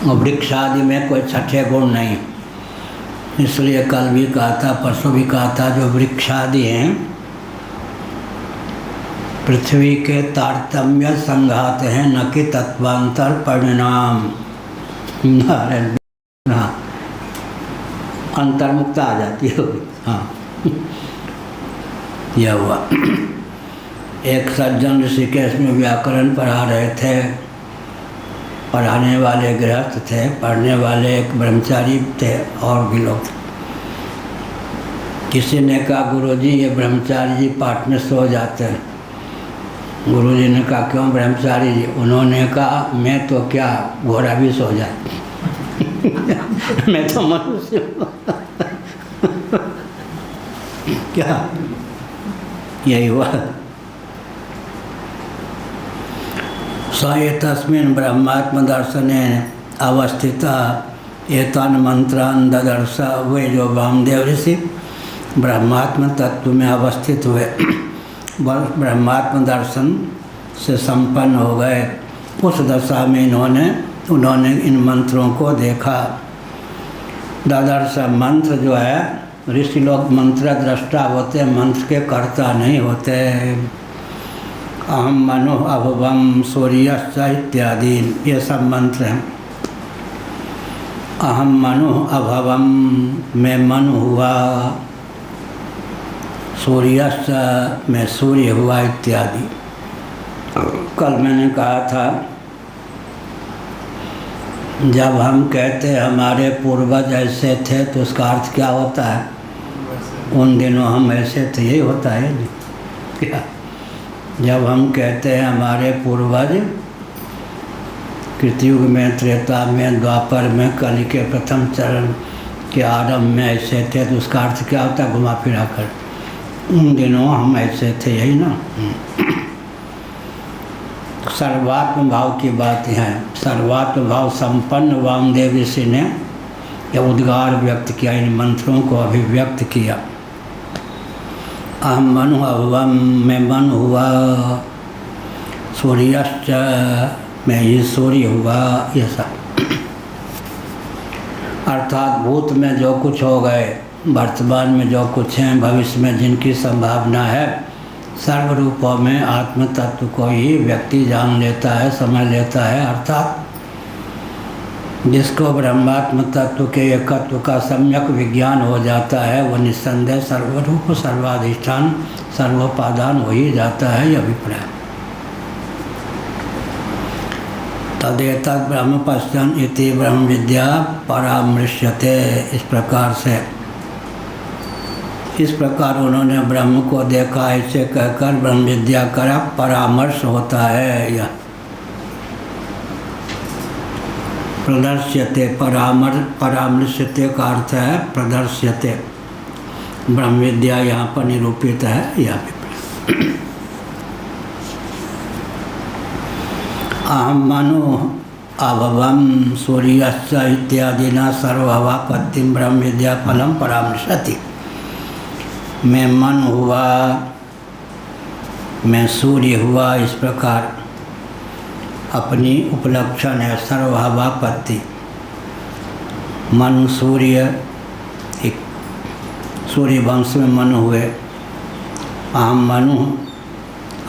और वृक्ष आदि में कोई छठे गुण नहीं। इसलिए कल भी कहा था, परसों भी कहा था, जो वृक्ष आदि हैं पृथ्वी के तारतम्य संघात हैं, न कि तत्वांतर परिणाम। हाँ, अंतर्मुक्ता आ जाती है। हाँ, यह हुआ। एक सज्जन ऋषिकेश में व्याकरण पढ़ा रहे थे। पढ़ाने वाले गृहस्थ थे, पढ़ने वाले एक ब्रह्मचारी थे और भी लोग थे। किसी ने कहा, गुरुजी ये ब्रह्मचारी जी पाठ में सो जाते हैं। गुरुजी ने कहा, क्यों ब्रह्मचारी जी? उन्होंने कहा, मैं तो क्या, घोड़ा भी सो जाए। मैं तो मनुष्य हूँ। क्या यही हुआ। स एतस्मिन् ब्रह्मात्म दर्शने अवस्थिता एतान् मंत्रान् ददर्श। वे जो वामदेव ऋषि ब्रह्मात्म तत्व में अवस्थित हुए, ब्रह्मात्म दर्शन से संपन्न हो गए, उस दशा में उन्होंने इन मंत्रों को देखा। ददर्श मंत्र जो है, ऋषि लोग मंत्र दृष्टा होते, मंत्र के कर्ता नहीं होते। अहम मनु अभवम सूर्यश्च इत्यादि ये सब मंत्र हैं। अहम मनु अभवम, मैं मनु हुआ, सूर्यश्च मैं सूर्य हुआ इत्यादि। कल मैंने कहा था, जब हम कहते हैं हमारे पूर्वज ऐसे थे तो उसका अर्थ क्या होता है? उन दिनों हम ऐसे थे, यही होता है क्या? जब हम कहते हैं हमारे पूर्वज कृतयुग में, त्रेता में, द्वापर में, कलि के प्रथम चरण के आरंभ में ऐसे थे, तो उसका अर्थ क्या होता है? घुमा फिरा कर उन दिनों हम ऐसे थे, यही ना। सर्वात्म भाव की बात है। सर्वात्म भाव संपन्न वामदेव ऋषि ने यह उद्गार व्यक्त किया, इन मंत्रों को अभिव्यक्त किया। अहम मनु अभवम, मैं मन हुआ, सूर्यश्च मैं ही सूर्य हुआ, ये सब। अर्थात भूत में जो कुछ हो गए, वर्तमान में जो कुछ हैं, भविष्य में जिनकी संभावना है, सर्व रूपों में आत्म तत्व को ही व्यक्ति जान लेता है, समझ लेता है। अर्थात जिसको ब्रह्मात्म तत्व के एकत्व का सम्यक विज्ञान हो जाता है, वह निस्संदेह सर्वरूप, सर्वाधिष्ठान, सर्वोपादान हो ही जाता है। यह अभिप्राय। तदेतत् ब्रह्म पश्यन् इति ब्रह्म विद्या परामृश्यते। इस प्रकार उन्होंने ब्रह्म को देखा, ऐसे कहकर ब्रह्म विद्या का परामर्श होता है। यह प्रदर्श्यते, परामर्श्यते का अर्थ है प्रदर्श्यते। ब्रह्म विद्या यहाँ पर निरूपित है। यह अहम मनु अभवम सूर्यश्च इत्यादिना सर्वभावापत्तिं ब्रह्म विद्या फलम परामर्शति। मैं मन हुआ, मैं सूर्य हुआ, इस प्रकार अपनी उपलक्षण है सर्वभावापत्ति। मनु सूर्य, एक सूर्य वंश में मनु हुए। अहम मनु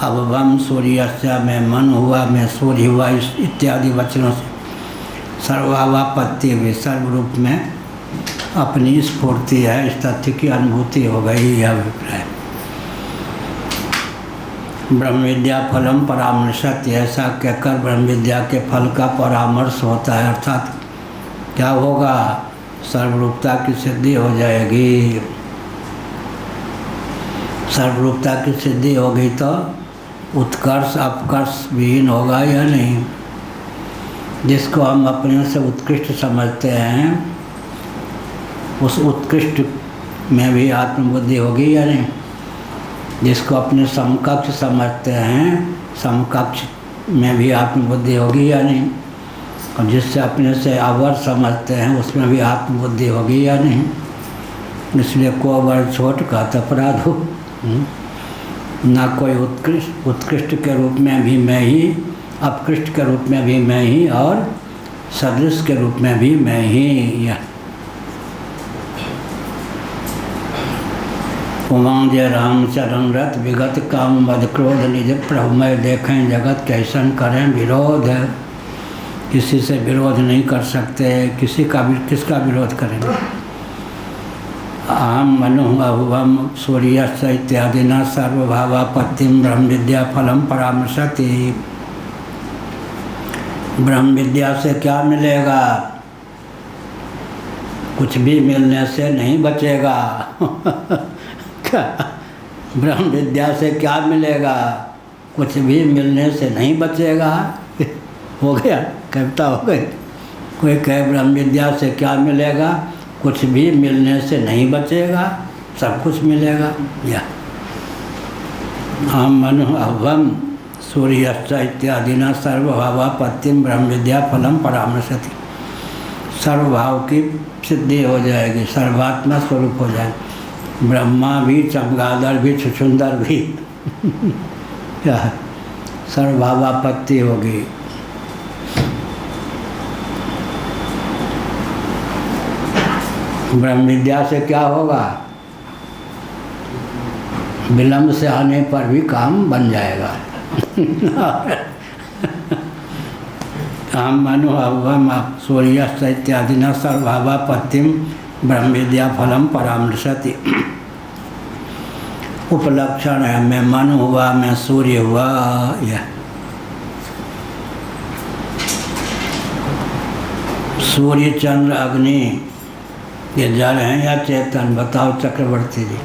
अभवम सूर्यस्य, मैं मनु हुआ, मैं सूर्य हुआ, इत्यादि वचनों से सर्वभावापत्ति भी सर्वरूप में अपनी स्फूर्ति है, इस तथ्य की अनुभूति हो गई। यह अभिप्राय। ब्रह्म विद्या फलम परामर्शत, ऐसा कहकर ब्रह्म विद्या के फल का परामर्श होता है। अर्थात क्या होगा? सर्वरूपता की सिद्धि हो जाएगी। सर्वरूपता की सिद्धि होगी तो उत्कर्ष अपकर्ष विहीन होगा या नहीं? जिसको हम अपने से उत्कृष्ट समझते हैं, उस उत्कृष्ट में भी आत्मबुद्धि होगी या नहीं? जिसको अपने समकक्ष समझते हैं, समकक्ष में भी आत्मबुद्धि होगी या नहीं? और जिससे अपने से अवर समझते हैं उसमें भी आत्मबुद्धि होगी या नहीं। इसलिए को वर छोट का अपराध हो। ना कोई उत्कृष्ट के रूप में भी मैं ही, अपकृष्ट के रूप में भी मैं ही, और सदृश के रूप में भी मैं ही। यह उमांग राम चरण रत विगत काम मद क्रोध निज प्रभुमय देखें जगत कैसन करें विरोध। किसी से विरोध नहीं कर सकते, किसका विरोध करेंगे। अहम मनु अभुवम सूर्यस्य इत्यादि न सर्वभावापत्तिम ब्रह्म विद्या फलम परामर्शति। ब्रह्म विद्या से क्या मिलेगा? कुछ भी मिलने से नहीं बचेगा। ब्रह्म विद्या से क्या मिलेगा? कुछ भी मिलने से नहीं बचेगा। हो गया, कविता हो गई। कोई कहे ब्रह्म विद्या से क्या मिलेगा? कुछ भी मिलने से नहीं बचेगा, सब कुछ मिलेगा। या हम मनु अभम सूर्यश्च इत्यादि न सर्वभावापत्तिम ब्रह्म विद्या फलम परामर्शति। सर्वभाव की सिद्धि हो जाएगी, सर्वात्मा स्वरूप हो जाएगा। ब्रह्मा भी, चमगादड़ भी, छुछुंदर भी क्या है? सर्वभावापत्ति होगी। ब्रह्म विद्या से क्या होगा? विलंब से आने पर भी काम बन जाएगा। हम मनु अभम सूर्यश्च इत्यादि न सर्वभावापत्तिम ब्रह्म विद्या फलम परामर्शति। उपलक्षण है, मैं मनु हुआ, मैं सूर्य हुआ। यह सूर्य चंद्र अग्नि ये जड़ हैं या चेतन? बताओ चक्रवर्ती जी।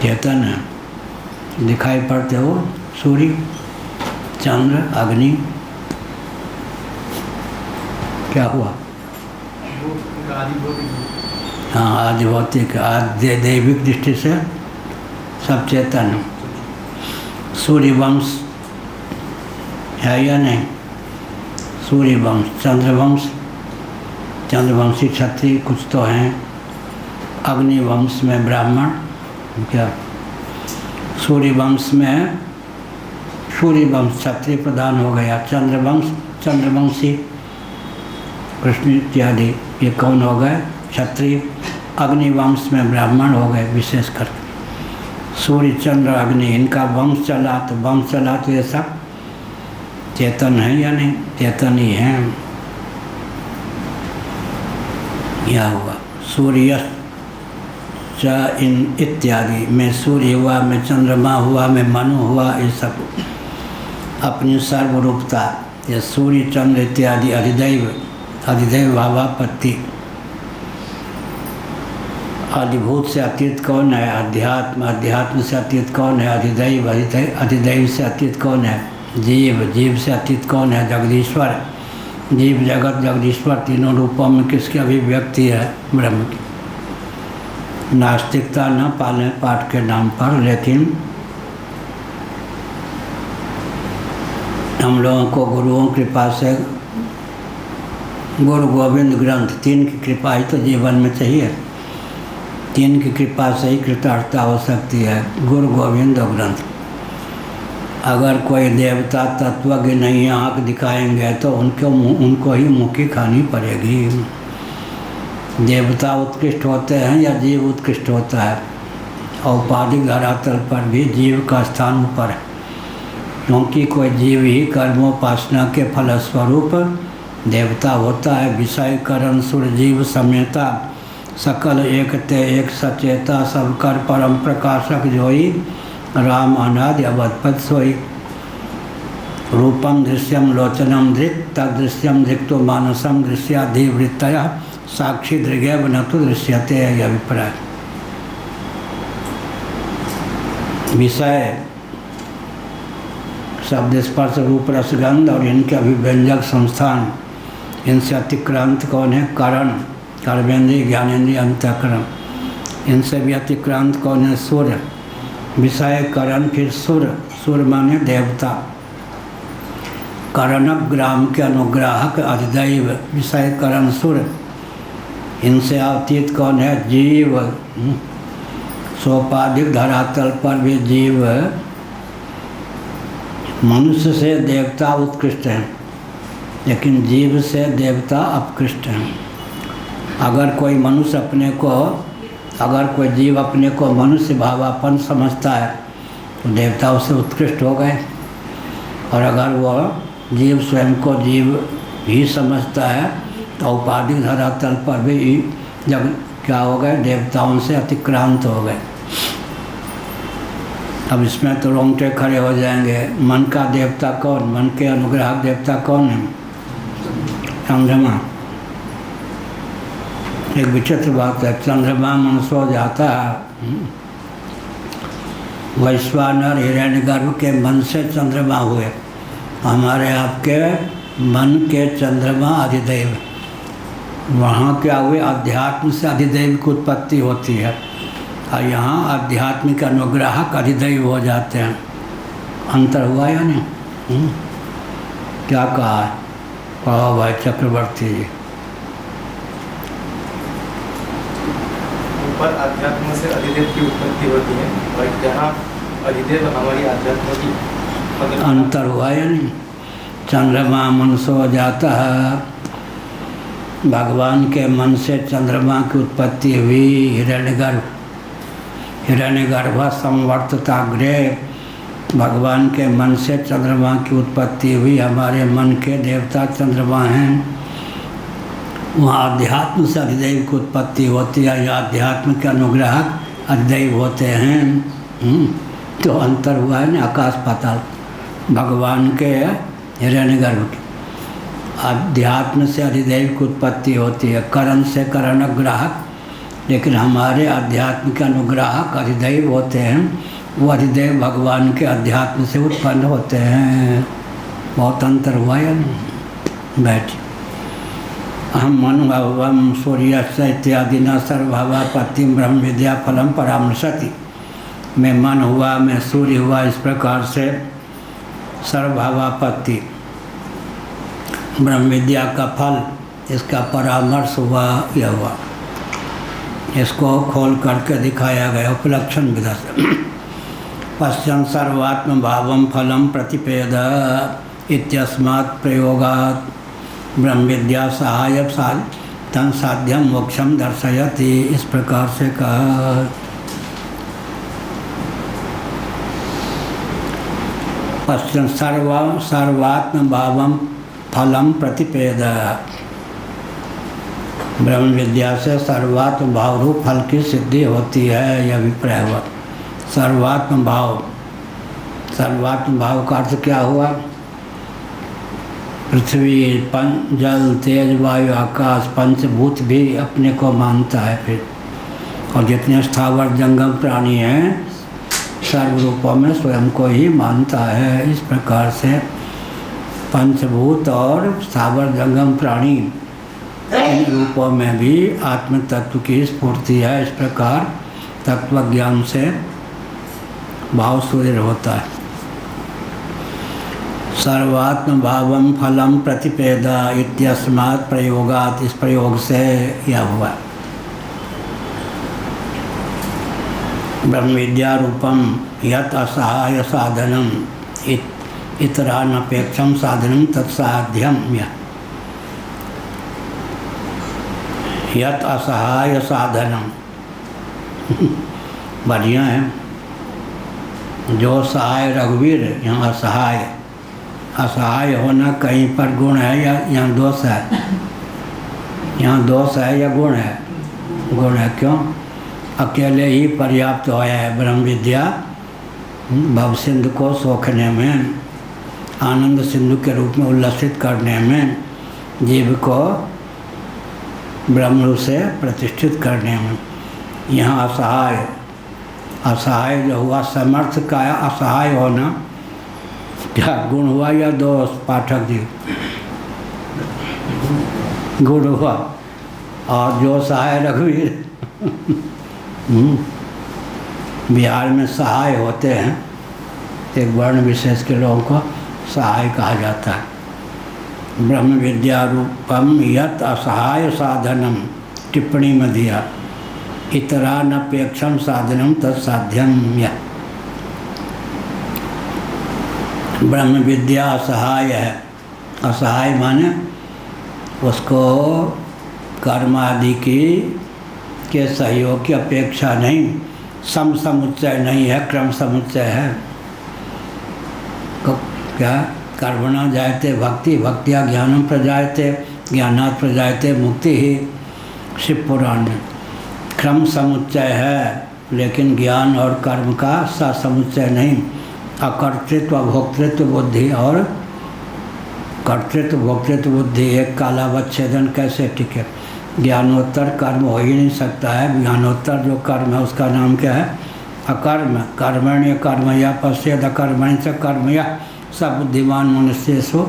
चेतन है। दिखाई पड़ते हो सूर्य चंद्र अग्नि। क्या हुआ? हाँ, आदि भौतिक, आदि दैविक दृष्टि से सब चेतन। सूर्य वंश है या नहीं? सूर्य वंश, चंद्रवंश, चंद्रवंशी क्षत्रिय कुछ तो हैं। अग्निवंश में ब्राह्मण, क्या सूर्यवंश में सूर्यवंश क्षत्रिय प्रधान हो गया। चंद्रवंश चंद्रवंशी कृष्ण इत्यादि ये कौन हो गए? क्षत्रिय। अग्निवंश में ब्राह्मण हो गए विशेषकर। सूर्य चंद्र अग्नि इनका वंश चला, तो वंश चला तो ये सब चेतन है या नहीं? चेतन ही है। क्या हुआ? सूर्य इन इत्यादि में सूर्य हुआ, मैं चंद्रमा हुआ, मैं मनु हुआ, ये सब अपनी सर्वरूपता। ये सूर्य चंद्र इत्यादि अधिदैव भावापत्ति। अधिभूत से अतीत कौन है? अध्यात्म। अध्यात्म से अतीत कौन है? अधिदैव। अधिदैव से अतीत कौन है? जीव। जीव से अतीत कौन है? जगदीश्वर। जीव जगत जगदीश्वर तीनों रूपों में किसकी अभिव्यक्ति है? ब्रह्म की। नास्तिकता न पालें पाठ के नाम पर, लेकिन हम लोगों को गुरुओं की कृपा से, गुरु गोविंद ग्रंथ, तीन की कृपा ही तो जीवन में चाहिए। तीन की कृपा से ही कृतार्थता हो सकती है, गुरु गोविंद और ग्रंथ। अगर कोई देवता तत्वज्ञ नहीं आँख दिखाएंगे तो उनको ही मुक्की खानी पड़ेगी। देवता उत्कृष्ट होते हैं या जीव उत्कृष्ट होता है? औपाधिक धरातल पर भी जीव का स्थान ऊपर है, क्योंकि कोई जीव ही कर्मोपासना के फलस्वरूप देवता होता है। विषय करण सुर जीव समेता, सकल एक ते एक सचेता, सब कर परम प्रकाशक जोई, राम अनादि अवधपत सोई। रूपम दृश्यम लोचनम दृक् तदृश्यम दृक्तो मानसम दृश्याधिवृत्तया साक्षी दृगैव न तो दृश्यते है यह अभिप्राय। विषय शब्द स्पर्श रूप रसगंध और इनके अभिव्यंजक संस्थान, इनसे अतिक्रांत कौन है? करण, कर्मेंद्रिय ज्ञानेंद्रिय अंतःकरण। इनसे भी अतिक्रांत कौन है? सूर्य। विषय करण फिर सुर, सुर माने देवता। करणग्राम के अनुग्राहक अधिदैव विषय करण सुर, इनसे अतीत कौन है? जीव। सोपाधिक धरातल पर भी जीव मनुष्य से देवता उत्कृष्ट हैं, लेकिन जीव से देवता अपकृष्ट हैं। अगर कोई मनुष्य अपने को, अगर कोई जीव अपने को मनुष्य भावापन समझता है तो देवता उससे उत्कृष्ट हो गए, और अगर वह जीव स्वयं को जीव ही समझता है तो औपाधिक धरातल पर भी जब क्या हो गए? देवताओं से अतिक्रांत हो गए। अब इसमें तो रोंगटे खड़े हो जाएंगे। मन का देवता कौन? मन के अनुग्राहक देवता कौन है? चंद्रमा। एक विचित्र बात है, चंद्रमा मन सो जाता है। वैश्वानर हिरण्यगर्भ के मन से चंद्रमा हुए, हमारे आपके मन के चंद्रमा अधिदैव। वहाँ क्या हुए? अध्यात्म से अधिदैव की उत्पत्ति होती है, और यहाँ आध्यात्मिक अनुग्राहक अधिदैव हो जाते हैं। अंतर हुआ या नहीं? क्या कहा है? कहो भाई चक्रवर्ती जी। ऊपर आध्यात्म से अधिदेव की उत्पत्ति होती है, और यहाँ अधिदेव हमारी आध्यात्म की मतलब अंतर हुआ या नहीं? चंद्रमा मन सो जाता है, भगवान के मन से चंद्रमा की उत्पत्ति हुई। हिरण्यगर्भ संवर्तताग्रे, भगवान के मन से चंद्रमा की उत्पत्ति हुई। हमारे मन के देवता चंद्रमा हैं। वहाँ अध्यात्म से अधिदैव की उत्पत्ति होती है, या अध्यात्म के अनुग्राहक अधिदैव होते हैं। तो अंतर हुआ है ना आकाश पाताल। भगवान के हिरण्यगर्भ की अध्यात्म से अधिदैव की उत्पत्ति होती है, करण से करणग्राहक, लेकिन हमारे अध्यात्म के अनुग्राहक अधिदैव होते हैं। वो अधिदैव भगवान के अध्यात्म से उत्पन्न होते हैं। बहुत अंतर हुआ या नहीं? बैठ। अहम मनुभवम सूर्य इत्यादि न सर्वभावापत्ति ब्रह्म विद्या फलम परामर्शति। मैं मन हुआ, मैं सूर्य हुआ, इस प्रकार से सर्वभावापत्ति ब्रह्म विद्या का फल, इसका परामर्श हुआ। यह हुआ, इसको खोल करके दिखाया गया उपलक्षण विधा से। पश्यन् सर्वात्म भावम फलम प्रतिपेद इत्यस्मात् प्रयोगात् ब्रह्म विद्या सहाय तन साध्यम मोक्षम दर्शयति। इस प्रकार से कहा। पश्यन् सर्वात्म भावम फलम प्रतिपेद। ब्रह्म विद्या से सर्वात्म भाव रूप फल की सिद्धि होती है, यह अभिप्राय हुआ। सर्वात्म भाव, सर्वात्म भाव का अर्थ क्या हुआ? पृथ्वी, जल, तेज, वायु, आकाश, पंचभूत भी अपने को मानता है फिर। और जितने स्थावर जंगम प्राणी हैं सर्व रूपों में स्वयं को ही मानता है। इस प्रकार से पंचभूत और स्थावर जंगम प्राणी इन रूपों में भी आत्म तत्व की स्फूर्ति है। इस प्रकार तत्व ज्ञान से भाव सुदृढ़ होता है। सर्वात्म भावम फलम प्रतिपेदा इत्यस्मात् प्रयोगात्, इस प्रयोग से यह हुआ। ब्रह्म विद्या रूपम यत् असहाय साधनम इतरानपेक्षम साधनम तत्साध्यम। यत् असहाय साधनम बढ़िया है। जो सहाय रघुवीर, यहाँ असहाय। असहाय होना कहीं पर गुण है या यहाँ दोष है? यहाँ दोष है या गुण है? गुण है। क्यों? अकेले ही पर्याप्त होया है ब्रह्म विद्या भव सिंधु को सोखने में, आनंद सिंधु के रूप में उल्लसित करने में, जीव को ब्रह्म से प्रतिष्ठित करने में। यहाँ असहाय, असहाय जो हुआ समर्थ का असहाय होना, क्या गुण हुआ या दोष? पाठक जी, गुण हुआ। और जो सहाय रघुवीर बिहार में सहाय होते हैं, एक वर्ण विशेष के लोगों को सहाय कहा जाता है। ब्रह्म विद्या रूपम यत असहाय साधनम, टिप्पणी में दिया, इतरानपेक्षम साधनम तत्साध्यम या। ब्रह्म विद्या असहाय है। असहाय माने उसको कर्म आदि के सहयोग की अपेक्षा नहीं, समुच्चय नहीं है, क्रम समुच्चय है। क्या कर्मणा जायते भक्ति, भक्तिया ज्ञानम प्रजायते, ज्ञानात् प्रजायते मुक्ति ही, शिव पुराण में। क्रम समुच्चय है लेकिन ज्ञान और कर्म का समुच्चय नहीं। अकर्तृत्व भोक्तृत्व बुद्धि और कर्तृत्व भोक्तृत्व बुद्धि एक कालावच्छेदन कैसे टिके? ज्ञानोत्तर कर्म हो ही नहीं सकता है। ज्ञानोत्तर जो कर्म है उसका नाम क्या है? अकर्म। कर्मण्य कर्मया पश्येद अकर्मण्य च कर्मया स बुद्धिमान मनुष्येषु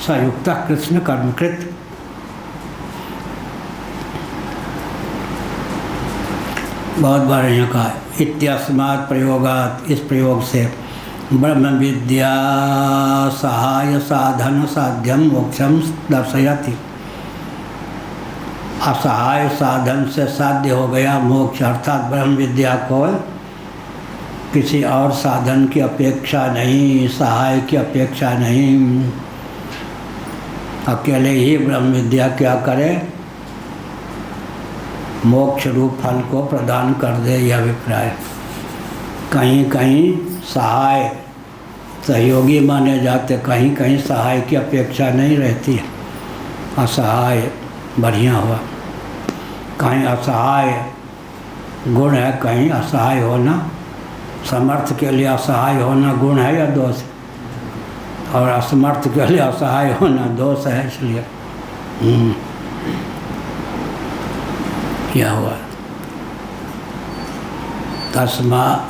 संयुक्त कृष्ण कर्मकृत। बहुत बार यहाँ कहा इत्यस्मात् प्रयोगात्, इस प्रयोग से ब्रह्म विद्या सहाय साधन साध्यम मोक्षम दर्शयति। असहाय साधन से साध्य हो गया मोक्ष, अर्थात ब्रह्म विद्या को किसी और साधन की अपेक्षा नहीं, सहाय की अपेक्षा नहीं। अकेले ही ब्रह्म विद्या क्या करे? मोक्ष रूप फल को प्रदान कर दे, यह अभिप्राय। कहीं कहीं सहाय सहयोगी माने जाते, कहीं कहीं सहाय की अपेक्षा नहीं रहती है। असहाय बढ़िया हुआ। कहीं असहाय गुण है, कहीं असहाय होना, समर्थ के लिए असहाय होना गुण है या दोष है? और असमर्थ के लिए असहाय होना दोष है। इसलिए क्या हुआ?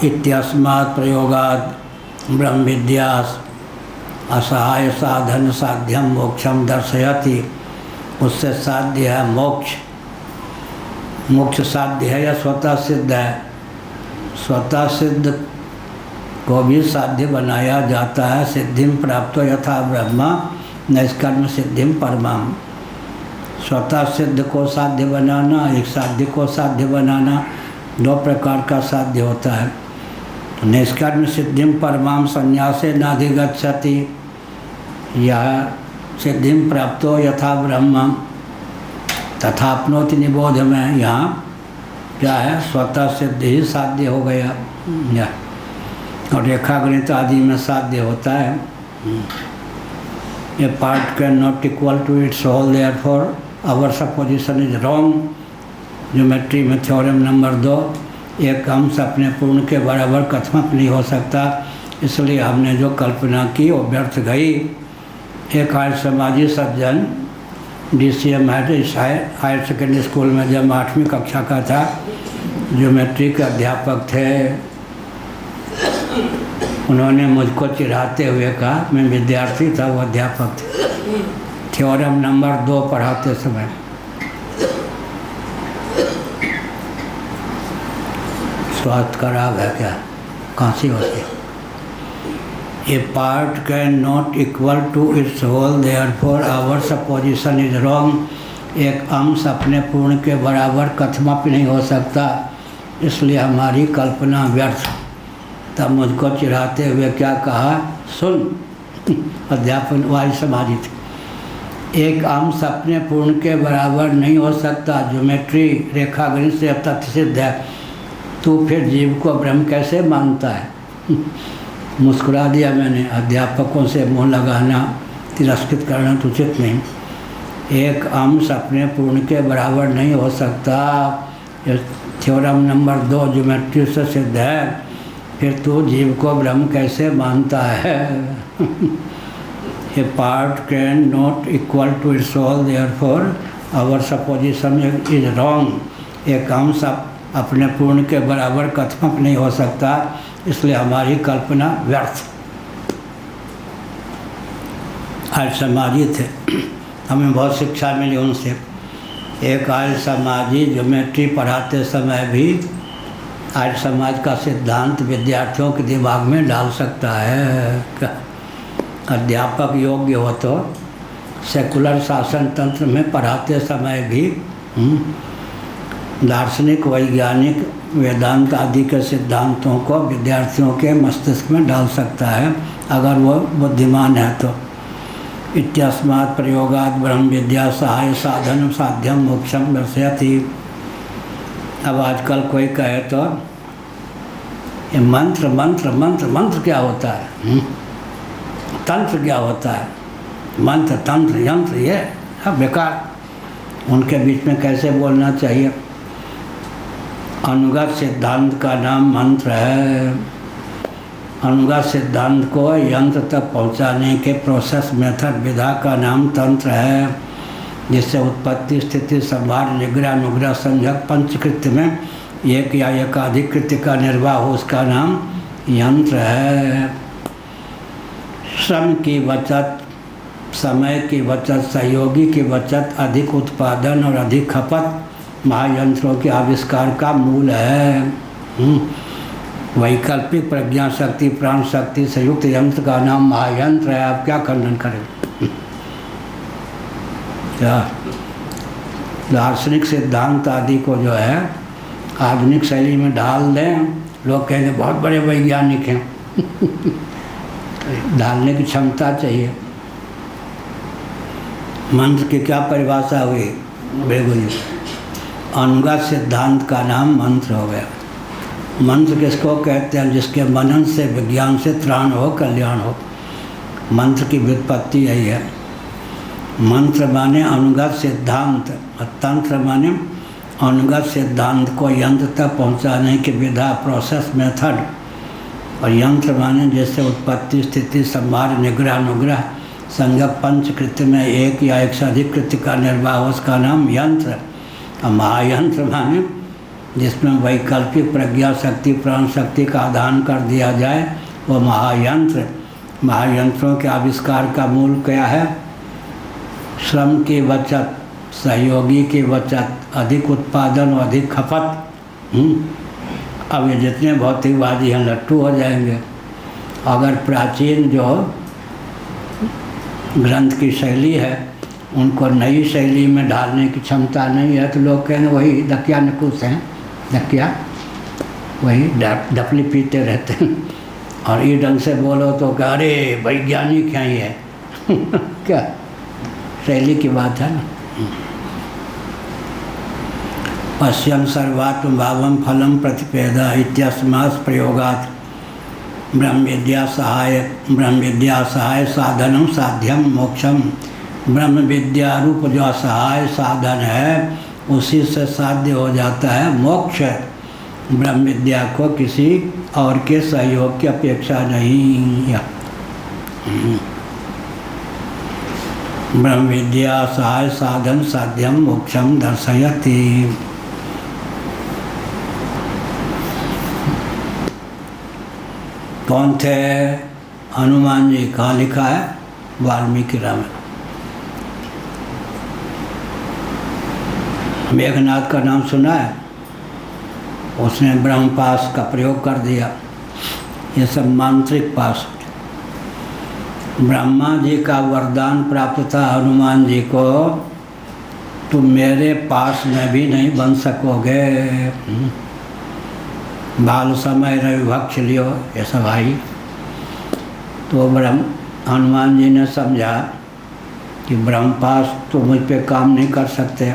इत्यस्मात् प्रयोगात् ब्रह्म विद्या असहाय साधन साध्यम मोक्षम दर्शयति। उससे साध्य है मोक्ष। मोक्ष साध्य है या स्वतः सिद्ध है? स्वतः सिद्ध को भी साध्य बनाया जाता है। सिद्धिम प्राप्तो यथा ब्रह्मा नैष्कर्म सिद्धिम परमाम। स्वतः सिद्ध को साध्य बनाना, एक साध्य को साध्य बनाना, दो प्रकार का साध्य होता है। निष्कर्म सिद्धिम परमाम संन्यासे नाधिगच्छति, या सिद्धिम प्राप्तो यथा ब्रह्म तथाप्नोति निबोध में। यहाँ क्या है? स्वतः सिद्धि ही साध्य हो गया। और रेखा गणित आदि में साध्य होता है। A part can not equal to its whole, therefore our supposition is wrong. Geometry में थ्योरम नंबर 2, एक अंश अपने पूर्ण के बराबर कथमक नहीं हो सकता, इसलिए हमने जो कल्पना की वो व्यर्थ गई। एक आर्य समाजी सज्जन DCM हायर सेकेंडरी स्कूल में जब 8वीं कक्षा का था, ज्योमेट्री के अध्यापक थे। उन्होंने मुझको चिढ़ाते हुए कहा, मैं विद्यार्थी था, वो अध्यापक थे, थ्योरम नंबर 2 पढ़ाते समय, स्वास्थ्य खराब है क्या? खांसी होती है। A part can not equal to its whole, therefore our supposition is wrong. एक अंश अपने पूर्ण के बराबर कथमक नहीं हो सकता, इसलिए हमारी कल्पना व्यर्थ। तब मुझको चिढ़ाते हुए क्या कहा? सुन, अध्यापन वाली समाधि थी। एक अंश अपने पूर्ण के बराबर नहीं हो सकता, ज्योमेट्री रेखा गणित से तथ्य सिद्ध है। तू फिर जीव को ब्रह्म कैसे मानता है? मुस्कुरा दिया मैंने। अध्यापकों से मुँह लगाना, तिरस्कृत करना तो उचित नहीं। एक अंश अपने पूर्ण के बराबर नहीं हो सकता, ये थ्योरम नंबर 2 ज्योमेट्री से सिद्ध है। फिर तू जीव को ब्रह्म कैसे मानता है? A part can not equal to its whole, therefore our supposition is wrong. एक अंश अपने पूर्ण के बराबर कथमक नहीं हो सकता, इसलिए हमारी कल्पना व्यर्थ। आर्य समाजी थे, हमें बहुत शिक्षा मिली उनसे। एक आर्य समाजी ज्योमेट्री पढ़ाते समय भी आर्य समाज का सिद्धांत विद्यार्थियों के दिमाग में डाल सकता है। अध्यापक योग्य हो तो सेकुलर शासन तंत्र में पढ़ाते समय भी दार्शनिक, वैज्ञानिक, वेदांत आदि के सिद्धांतों को विद्यार्थियों के मस्तिष्क में डाल सकता है अगर वो बुद्धिमान है तो। इत्यस्मात् प्रयोगात् ब्रह्म विद्या सहाय साधन साध्यम मोक्षम दर्शयति। अब आजकल कोई कहे तो ये मंत्र मंत्र मंत्र मंत्र क्या होता है, तंत्र क्या होता है, मंत्र तंत्र यंत्र ये सब बेकार। उनके बीच में कैसे बोलना चाहिए। अनुगत सिद्धांत का नाम मंत्र है। अनुगत सिद्धांत को यंत्र तक पहुंचाने के प्रोसेस मेथड विधा का नाम तंत्र है, जिससे उत्पत्ति स्थिति संभार निग्रह अनुग्रह संजक पंचकृत्य में एक या एकाधिक कृत्य का निर्वाह हो, उसका नाम यंत्र है। श्रम की बचत, समय की बचत, सहयोगी की बचत, अधिक उत्पादन और अधिक खपत महायंत्रों के आविष्कार का मूल है। वैकल्पिक प्रज्ञा शक्ति, प्राण शक्ति से युक्त यंत्र का नाम महायंत्र है। आप क्या खंडन करें। क्या दार्शनिक सिद्धांत आदि को जो है आधुनिक शैली में ढाल दें, लोग कहेंगे बहुत बड़े वैज्ञानिक हैं। ढालने की क्षमता चाहिए। मंत्र की क्या परिभाषा हुई बेगुनी। अनुगत सिद्धांत का नाम मंत्र हो गया। मंत्र किसको कहते हैं, जिसके मनन से विज्ञान से त्राण हो, कल्याण हो। मंत्र की व्युत्पत्ति यही है। मंत्र माने अनुगत सिद्धांत और तंत्र माने अनुगत सिद्धांत को यंत्र तक पहुंचाने की विधा, प्रोसेस मेथड। और यंत्र माने जैसे उत्पत्ति स्थिति संभार निग्रह अनुग्रह संज्ञक पंचकृत्य में एक या एक से अधिक कृत्य का निर्वाह, उसका नाम यंत्र। और महायंत्र माने जिसमें वैकल्पिक प्रज्ञा शक्ति, प्राण शक्ति का आदान कर दिया जाए, वो महायंत्र। महायंत्रों के आविष्कार का मूल क्या है। श्रम की बचत, सहयोगी की बचत, अधिक उत्पादन और अधिक खपत। अब ये जितने भौतिकवादी हैं लट्टू हो जाएंगे। अगर प्राचीन जो ग्रंथ की शैली है उनको नई शैली में ढालने की क्षमता नहीं है, तो लोग कहेंगे वही दकिया नकुस हैं, दकिया वही डफली पीते रहते हैं। और ये ढंग से बोलो तो क्या, अरे वैज्ञानिक हैं ये। क्या शैली की बात है ना। पश्यन् सर्वात्म भावम फलम प्रतिपेदा इत्यस्मात् प्रयोगात् ब्रह्म विद्या सहाय साधनम साध्यम मोक्षम। ब्रह्म विद्या रूप जो सहाय साधन है उसी से साध्य हो जाता है मोक्ष। ब्रह्म विद्या को किसी और के सहयोग की अपेक्षा नहीं। ब्रह्म विद्या सहाय साधन साध्यम मोक्षम दर्शयति। कौन थे हनुमान जी, कहाँ लिखा है, वाल्मीकि रामायण। मेघनाथ का नाम सुना है, उसने ब्रह्मपाश का प्रयोग कर दिया। ये सब मांत्रिक पाश। ब्रह्मा जी का वरदान प्राप्त था हनुमान जी को, तुम मेरे पास में भी नहीं बन सकोगे। बाल समय रविभक्ष लियो, ऐसा भाई। तो हनुमान जी ने समझा कि ब्रह्मपाश तो मुझ पे काम नहीं कर सकते।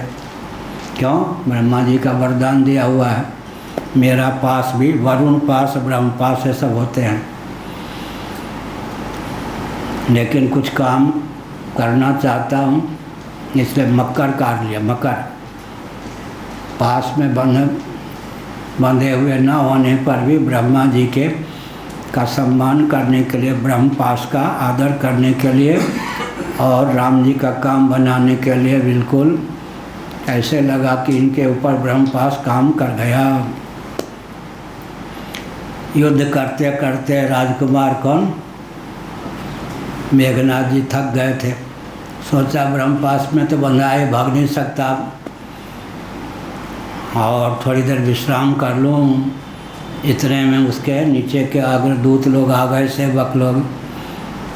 क्यों? ब्रह्मा जी का वरदान दिया हुआ है। मेरा पास भी वरुण पास, ब्रह्म पास ये सब होते हैं। लेकिन कुछ काम करना चाहता हूँ, इसलिए मकर काट लिया। मकर पास में बंधे हुए न होने पर भी ब्रह्मा जी के का सम्मान करने के लिए, ब्रह्म पास का आदर करने के लिए और राम जी का काम बनाने के लिए बिल्कुल ऐसे लगा कि इनके ऊपर ब्रह्म पास काम कर गया। युद्ध करते करते राजकुमार कौन, मेघनाथ जी थक गए थे। सोचा ब्रह्मपास में तो बंधाए भाग नहीं सकता और थोड़ी देर विश्राम कर लूँ। इतने में उसके नीचे के अग्रदूत लोग आ गए, सेवक लोग।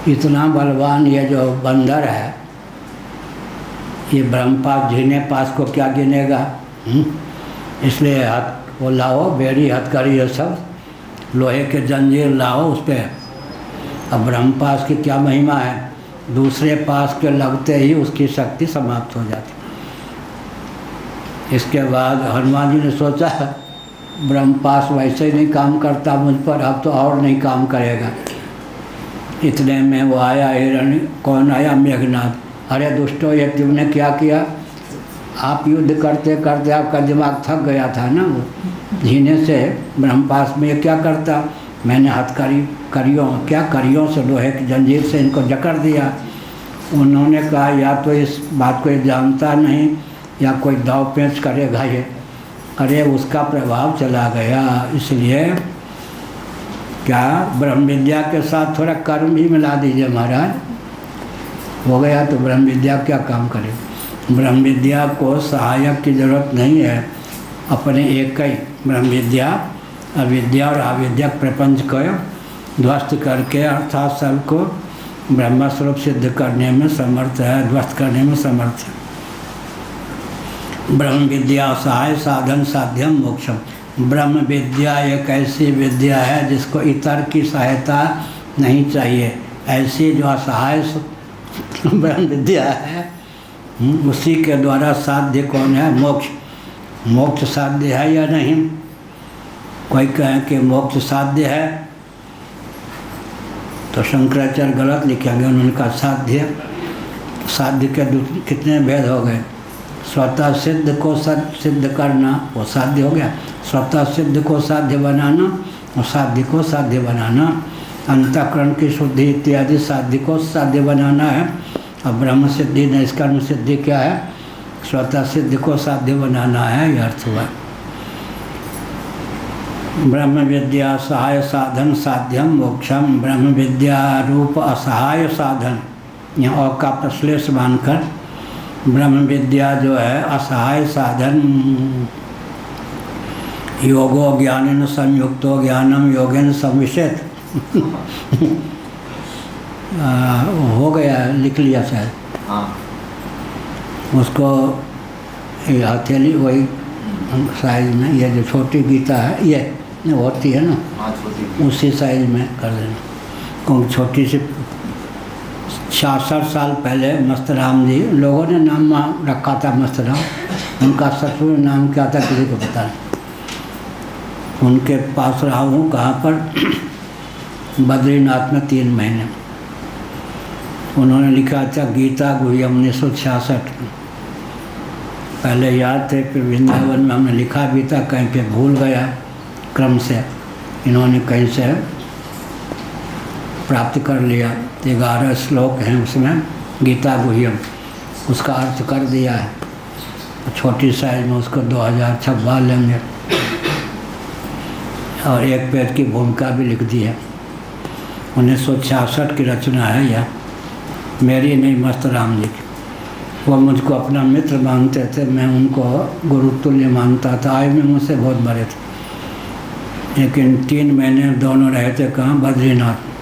इतना बलवान ये जो बंदर है ये ब्रह्मपास झीने पास को क्या गिनेगा? इसलिए हाथ वो लाओ, बेड़ी हथकड़ी ये सब लोहे के जंजीर लाओ उस पर। अब ब्रह्मपास की क्या महिमा है, दूसरे पास के लगते ही उसकी शक्ति समाप्त हो जाती। इसके बाद हनुमान जी ने सोचा ब्रह्मपास वैसे ही नहीं काम करता मुझ पर, अब तो और नहीं काम करेगा। इतने में वो आया हिरण्य, कौन आया? मेघनाथ। अरे दुष्टो, ये तुमने क्या किया? आप युद्ध करते करते आपका दिमाग थक गया था ना, वो झीने से ब्रह्मपास में ये क्या करता? मैंने करियों से लोहे की जंजीर से इनको जकड़ दिया। उन्होंने कहा या तो इस बात को ये जानता नहीं या कोई दाव पेच करेगा ये। अरे उसका प्रभाव चला गया। इसलिए क्या ब्रह्म विद्या के साथ थोड़ा कर्म भी मिला दीजिए महाराज, हो गया तो ब्रह्म विद्या क्या काम करे। ब्रह्म विद्या को सहायक की जरूरत नहीं है, अपने एक ही ब्रह्म विद्या अविद्या और अविद्या प्रपंच को ध्वस्त करके अर्थात सबको ब्रह्म स्वरूप सिद्ध करने में समर्थ है, ध्वस्त करने में समर्थ है। ब्रह्म विद्या सहाय साधन साध्यम मोक्षम। ब्रह्म विद्या एक ऐसी विद्या है जिसको इतर की सहायता नहीं चाहिए। ऐसी जो असहाय ब्रह्म विद्या है उसी के द्वारा साध्य कौन है? मोक्ष। मोक्ष साध्य है या नहीं? कोई कहे कि मोक्ष साध्य है तो शंकराचार्य गलत लिखेंगे। उन्होंने कहा साध्य के कितने भेद हो गए। स्वतः सिद्ध को सिद्ध करना वो साध्य हो गया, स्वतः सिद्ध को साध्य बनाना और साध्य को साध्य बनाना, अंतःकरण की शुद्धि इत्यादि साध्य को साध्य बनाना है। अब ब्रह्म सिद्धि निष्कर्म सिद्धि क्या है? स्वतः सिद्ध को साध्य बनाना है, यह अर्थ हुआ। ब्रह्म विद्या सहाय साधन साध्यम मोक्षम। ब्रह्म विद्या रूप असहाय साधन, यहाँ और का प्रश्लेष मानकर ब्रह्म विद्या जो है असहाय साधन। योगो ज्ञानेन संयुक्तो ज्ञानम योगेन संविशेत हो गया, लिख लिया शायद। उसको हथेली वही साइज में, ये जो छोटी गीता है ये होती है ना, उसी साइज में कर देना। क्योंकि छोटी सी 66 साल पहले मस्तराम जी, लोगों ने नाम रखा था मस्तराम, उनका ससुर नाम क्या था किसी को पता नहीं। उनके पास रहा हूँ कहाँ पर? बद्रीनाथ में 3 महीने। उन्होंने लिखा था गीता गुह्यम 1966 में। पहले याद थे, फिर वृंदावन में हमने लिखा भी था, कहीं पे भूल गया क्रम से। इन्होंने कहीं से प्राप्त कर लिया। 11 श्लोक हैं उसमें गीता गुह्यम, उसका अर्थ कर दिया है। छोटी साइज में उसको 2000 छपवा लेंगे और एक पेज की भूमिका भी लिख दी है। 1966 की रचना है यह, मेरी नहीं मस्तराम जी की। वो मुझको अपना मित्र मानते थे, मैं उनको गुरुतुल्य मानता था। आयु में मुझसे बहुत बड़े थे, लेकिन 3 महीने दोनों रहे थे कहाँ? बद्रीनाथ।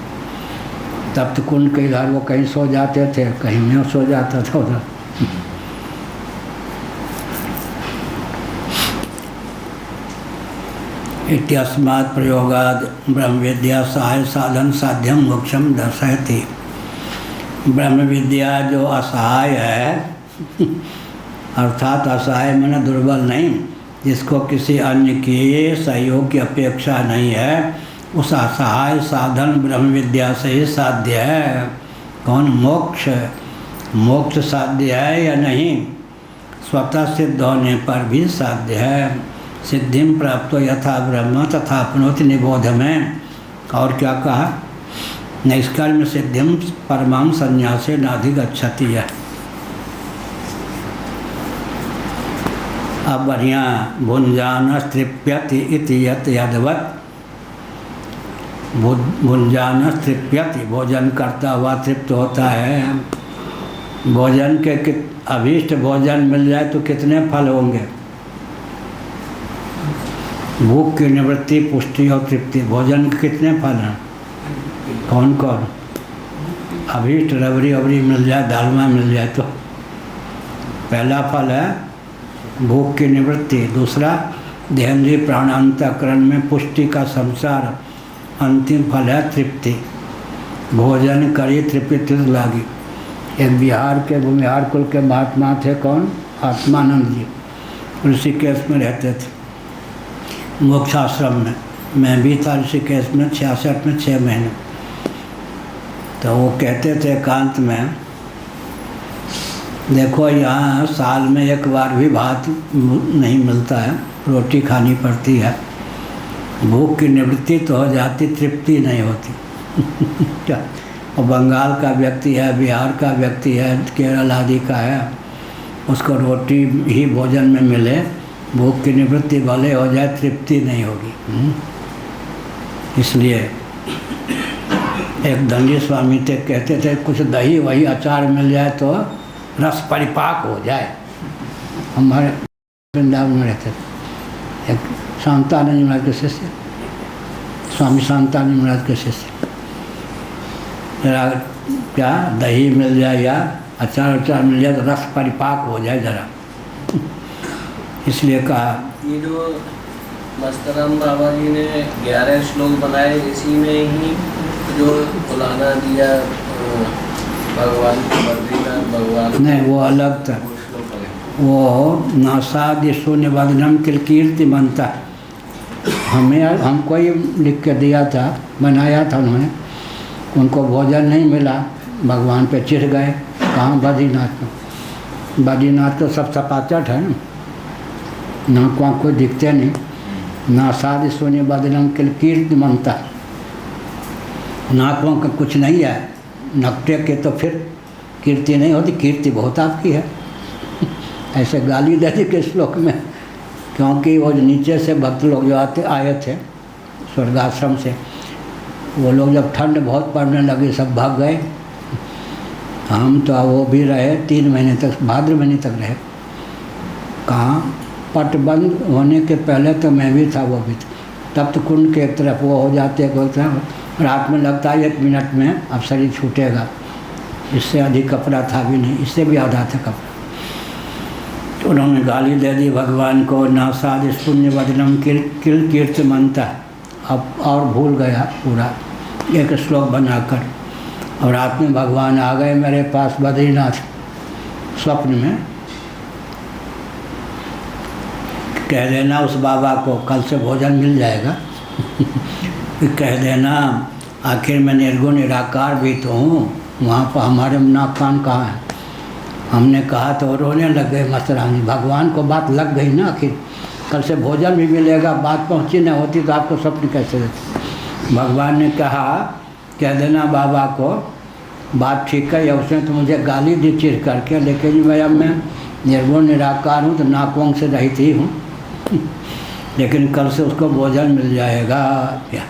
तप्त कुंड के इधर वो कहीं सो जाते थे, कहीं मैं सो जाता था उधर। इत्यस्मात् प्रयोगाद ब्रह्म विद्या सहाय साधन साध्यम मोक्षम दर्शयति। ब्रह्म विद्या जो असहाय है अर्थात असहाय माने दुर्बल नहीं, जिसको किसी अन्य के सहयोग की अपेक्षा नहीं है, उस असहाय साधन ब्रह्म विद्या से ही साध्य है। कौन? मोक्ष। मोक्ष साध्य है या नहीं? स्वतः सिद्ध होने पर भी साध्य है। सिद्धिम प्राप्तो यथा ब्रह्म तथा अपनोति निबोध में। और क्या कहा? नैष्कर्म्य सिद्धिम परमां संन्यासे नाधिगच्छति है। अब बढ़िया भुंजान तृप्यति इति यत् यद्वत्। भुंजान तृप्यति, भोजन करता हुआ तृप्त होता है। भोजन के अभीष्ट भोजन मिल जाए तो कितने फल होंगे? भूख की निवृत्ति, पुष्टि और तृप्ति, भोजन के कितने फल हैं? कौन कौन? अभीष्ट रबड़ी अबड़ी मिल जाए, दालमा मिल जाए तो पहला फल है भूख की निवृत्ति, दूसरा देहेंद्रीय प्राणांतकरण में पुष्टि का संसार, अंतिम फल है तृप्ति। भोजन करी तृप्ति लागी। एक बिहार के भूमिहार कुल के महात्मा थे, कौन? आत्मानंद जी, ऋषिकेश में रहते थे मोक्षाश्रम में। मैं भी था ऋषिकेश में 66 में 6 महीने। तो वो कहते थे एकांत में, देखो यहाँ साल में एक बार भी भात नहीं मिलता है, रोटी खानी पड़ती है। भूख की निवृत्ति तो हो जाती, तृप्ति नहीं होती। क्या? और बंगाल का व्यक्ति है, बिहार का व्यक्ति है, केरल आदि का है, उसको रोटी ही भोजन में मिले, भूख की निवृत्ति भले हो जाए, तृप्ति नहीं होगी। इसलिए एक दंडी स्वामी थे, कहते थे कुछ दही वही अचार मिल जाए तो रस परिपाक हो जाए। हमारे वृंदावन में रहते थे, एक शांतानंद महाराज के शिष्य, स्वामी शांतानंद महाराज के शिष्य, जरा क्या दही मिल जाए या अचार मिल जाए तो रस परिपाक हो जाए जरा। इसलिए कहा ये जो मस्तराम बाबा जी ने 11 श्लोक बनाए, इसी में ही जो बुलाना दिया भगवान को, बद्रीनाथ भगवान नहीं, वो अलग था। वो नासादि शून्य वदनम किलकीर्ति बनता। हमको ही लिख के दिया था, बनाया था उन्होंने। उनको भोजन नहीं मिला, भगवान पे चिढ़ गए। कहाँ? बद्रीनाथ में। बद्रीनाथ तो सब सपाचट है ना, नाक वाँक कोई दिखते नहीं। नासादि शून्य वदनम किलकीर्ति बनता। नाक वाँक का कुछ नहीं है, नकटे के तो फिर कीर्ति नहीं होती। कीर्ति बहुत आपकी है। ऐसे गाली दे दी के श्लोक में, क्योंकि वो नीचे से भक्त लोग जो आए थे स्वर्गाश्रम से, वो लोग जब ठंड बहुत पड़ने लगी सब भाग गए। हम तो वो भी रहे 3 महीने तक, भाद्र महीने तक रहे। कहाँ? पट बंद होने के पहले तो मैं भी था, वो भी था। तब तो कुंड के एक तरफ वो हो जाते, रात में लगता है 1 मिनट में अब शरीर छूटेगा। इससे अधिक कपड़ा था भी नहीं, इससे भी आधा था कपड़ा। तो उन्होंने गाली दे दी भगवान को, नासादि शून्य वदनम किल कीर्ति मनता। अब और भूल गया पूरा एक श्लोक बनाकर। और रात में भगवान आ गए मेरे पास बद्रीनाथ स्वप्न में। कह देना उस बाबा को कल से भोजन मिल जाएगा। कह देना आखिर मैं निर्गुण निराकार भी तो हूँ, वहाँ पर हमारे नाक कान कहाँ है। हमने कहा तो रोने लग गए मस्तराम जी। भगवान को बात लग गई ना, आखिर कल से भोजन भी मिलेगा, बात पहुँची न होती तो आपको स्वप्न कैसे देते। भगवान ने कहा कह देना बाबा को बात ठीक है, उसने तो मुझे गाली दी चिढ़ करके, लेकिन भैया मैं निर्गुण निराकार हूँ तो नाक से रहित ही हूँ। लेकिन कल से उसको भोजन मिल जाएगा। क्या?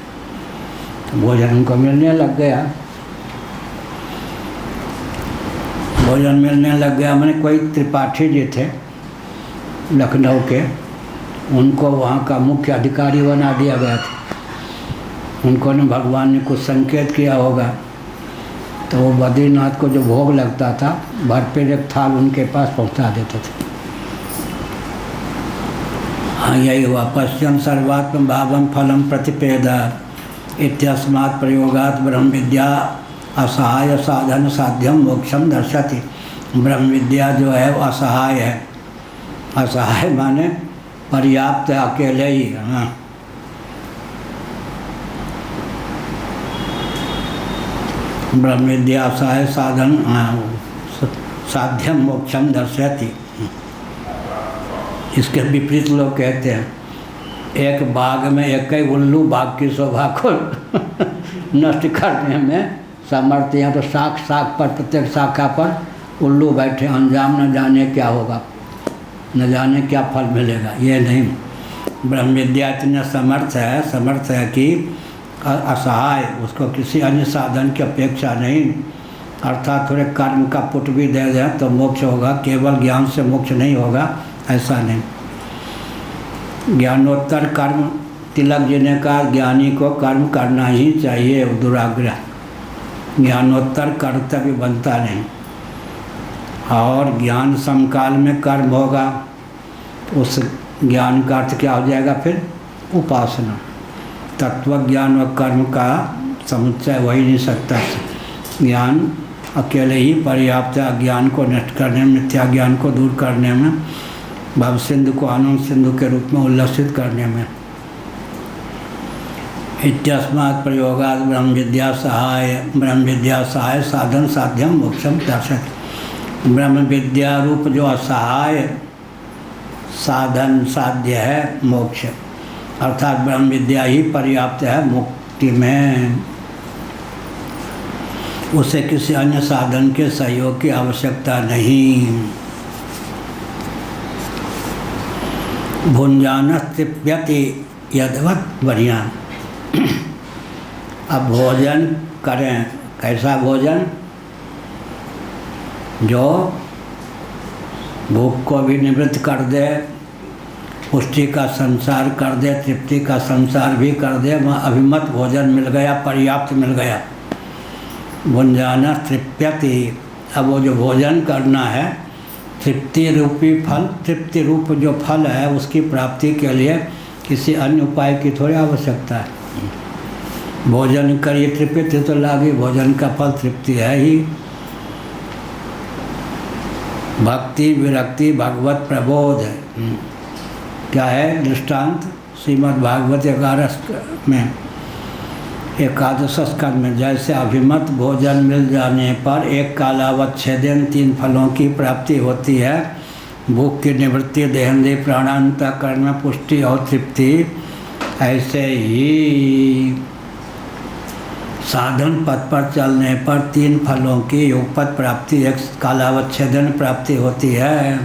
तो भोजन उनको मिलने लग गया। भोजन मिलने लग गया। मैंने कोई त्रिपाठी जी थे लखनऊ के, उनको वहाँ का मुख्य अधिकारी बना दिया गया था। उनको ने भगवान ने कुछ संकेत किया होगा, तो वो बद्रीनाथ को जो भोग लगता था भरपेट एक थाल उनके पास पहुँचा देते थे। हाँ, यही हुआ। पश्चिम सर्वात्म भावम फलम प्रतिपेदा इत्यस्मात् प्रयोगात् ब्रह्म विद्या असहाय साधन साध्यम मोक्षम दर्शति। ब्रह्म विद्या जो है वो असहाय है। असहाय माने पर्याप्त अकेले ही। हाँ, ब्रह्म विद्या असहाय साधन साध्यम मोक्षम दर्शति। इसके विपरीत लोग कहते हैं एक बाग में एक ही उल्लू बाग की शोभा को नष्ट करने में सामर्थ्य। यहाँ तो शाख शाख पर, प्रत्येक शाखा पर उल्लू बैठे, अंजाम न जाने क्या होगा, न जाने क्या फल मिलेगा। ये नहीं, ब्रह्म विद्या इतने समर्थ है कि असहाय, उसको किसी अन्य साधन की अपेक्षा नहीं। अर्थात थोड़े कर्म का पुट भी दे दें तो मोक्ष होगा, केवल ज्ञान से मोक्ष नहीं होगा, ऐसा नहीं। ज्ञानोत्तर कर्म, तिलक जी ने कहा ज्ञानी को कर्म करना ही चाहिए, दुराग्रह। ज्ञानोत्तर कर्तव्य बनता नहीं। और ज्ञान समकाल में कर्म होगा। उस ज्ञान का अर्थ क्या हो जाएगा फिर? उपासना। तत्व ज्ञान और कर्म का समुच्चय हो ही नहीं सकता। ज्ञान अकेले ही पर्याप्त है अज्ञान को नष्ट करने में, मिथ्या ज्ञान को दूर करने में, भव सिंधु को आनंद सिंधु के रूप में उल्लसित करने में। इत्यस्मात् प्रयोगात् ब्रह्म विद्या सहाय साधन साध्यम मोक्षम दर्शक। ब्रह्म विद्या रूप जो असहाय साधन साध्य है मोक्ष, अर्थात ब्रह्म विद्या ही पर्याप्त है मुक्ति में। उसे किसी अन्य साधन के सहयोग की आवश्यकता नहीं। भुंजान तृप्यति यदवत। बढ़िया। अब भोजन करें, कैसा भोजन? जो भूख को भी निवृत्त कर दे, पुष्टि का संसार कर दे, तृप्ति का संसार भी कर दे। वहाँ अभिमत भोजन मिल गया, पर्याप्त मिल गया। भुंजाना तृप्यति। अब वो जो भोजन करना है, तृप्ति रूपी फल, तृप्ति रूप जो फल है उसकी प्राप्ति के लिए किसी अन्य उपाय की थोड़ी आवश्यकता है। भोजन करिए, तृप्ति तो लागी, भोजन का फल तृप्ति है ही। भक्ति विरक्ति भगवत प्रबोध है। क्या है दृष्टांत? श्रीमद् भागवत 11 में 11 स्कंद में, जैसे अभिमत भोजन मिल जाने पर एक कालावत 6 दिन 3 फलों की प्राप्ति होती है। भूख की निवृत्ति, देहेंद्रिय प्राणांतकरण में पुष्टि और तृप्ति, ऐसे ही साधन पथ पर चलने पर 3 फलों की युगपत प्राप्ति, एक कालावत 6 दिन प्राप्ति होती है।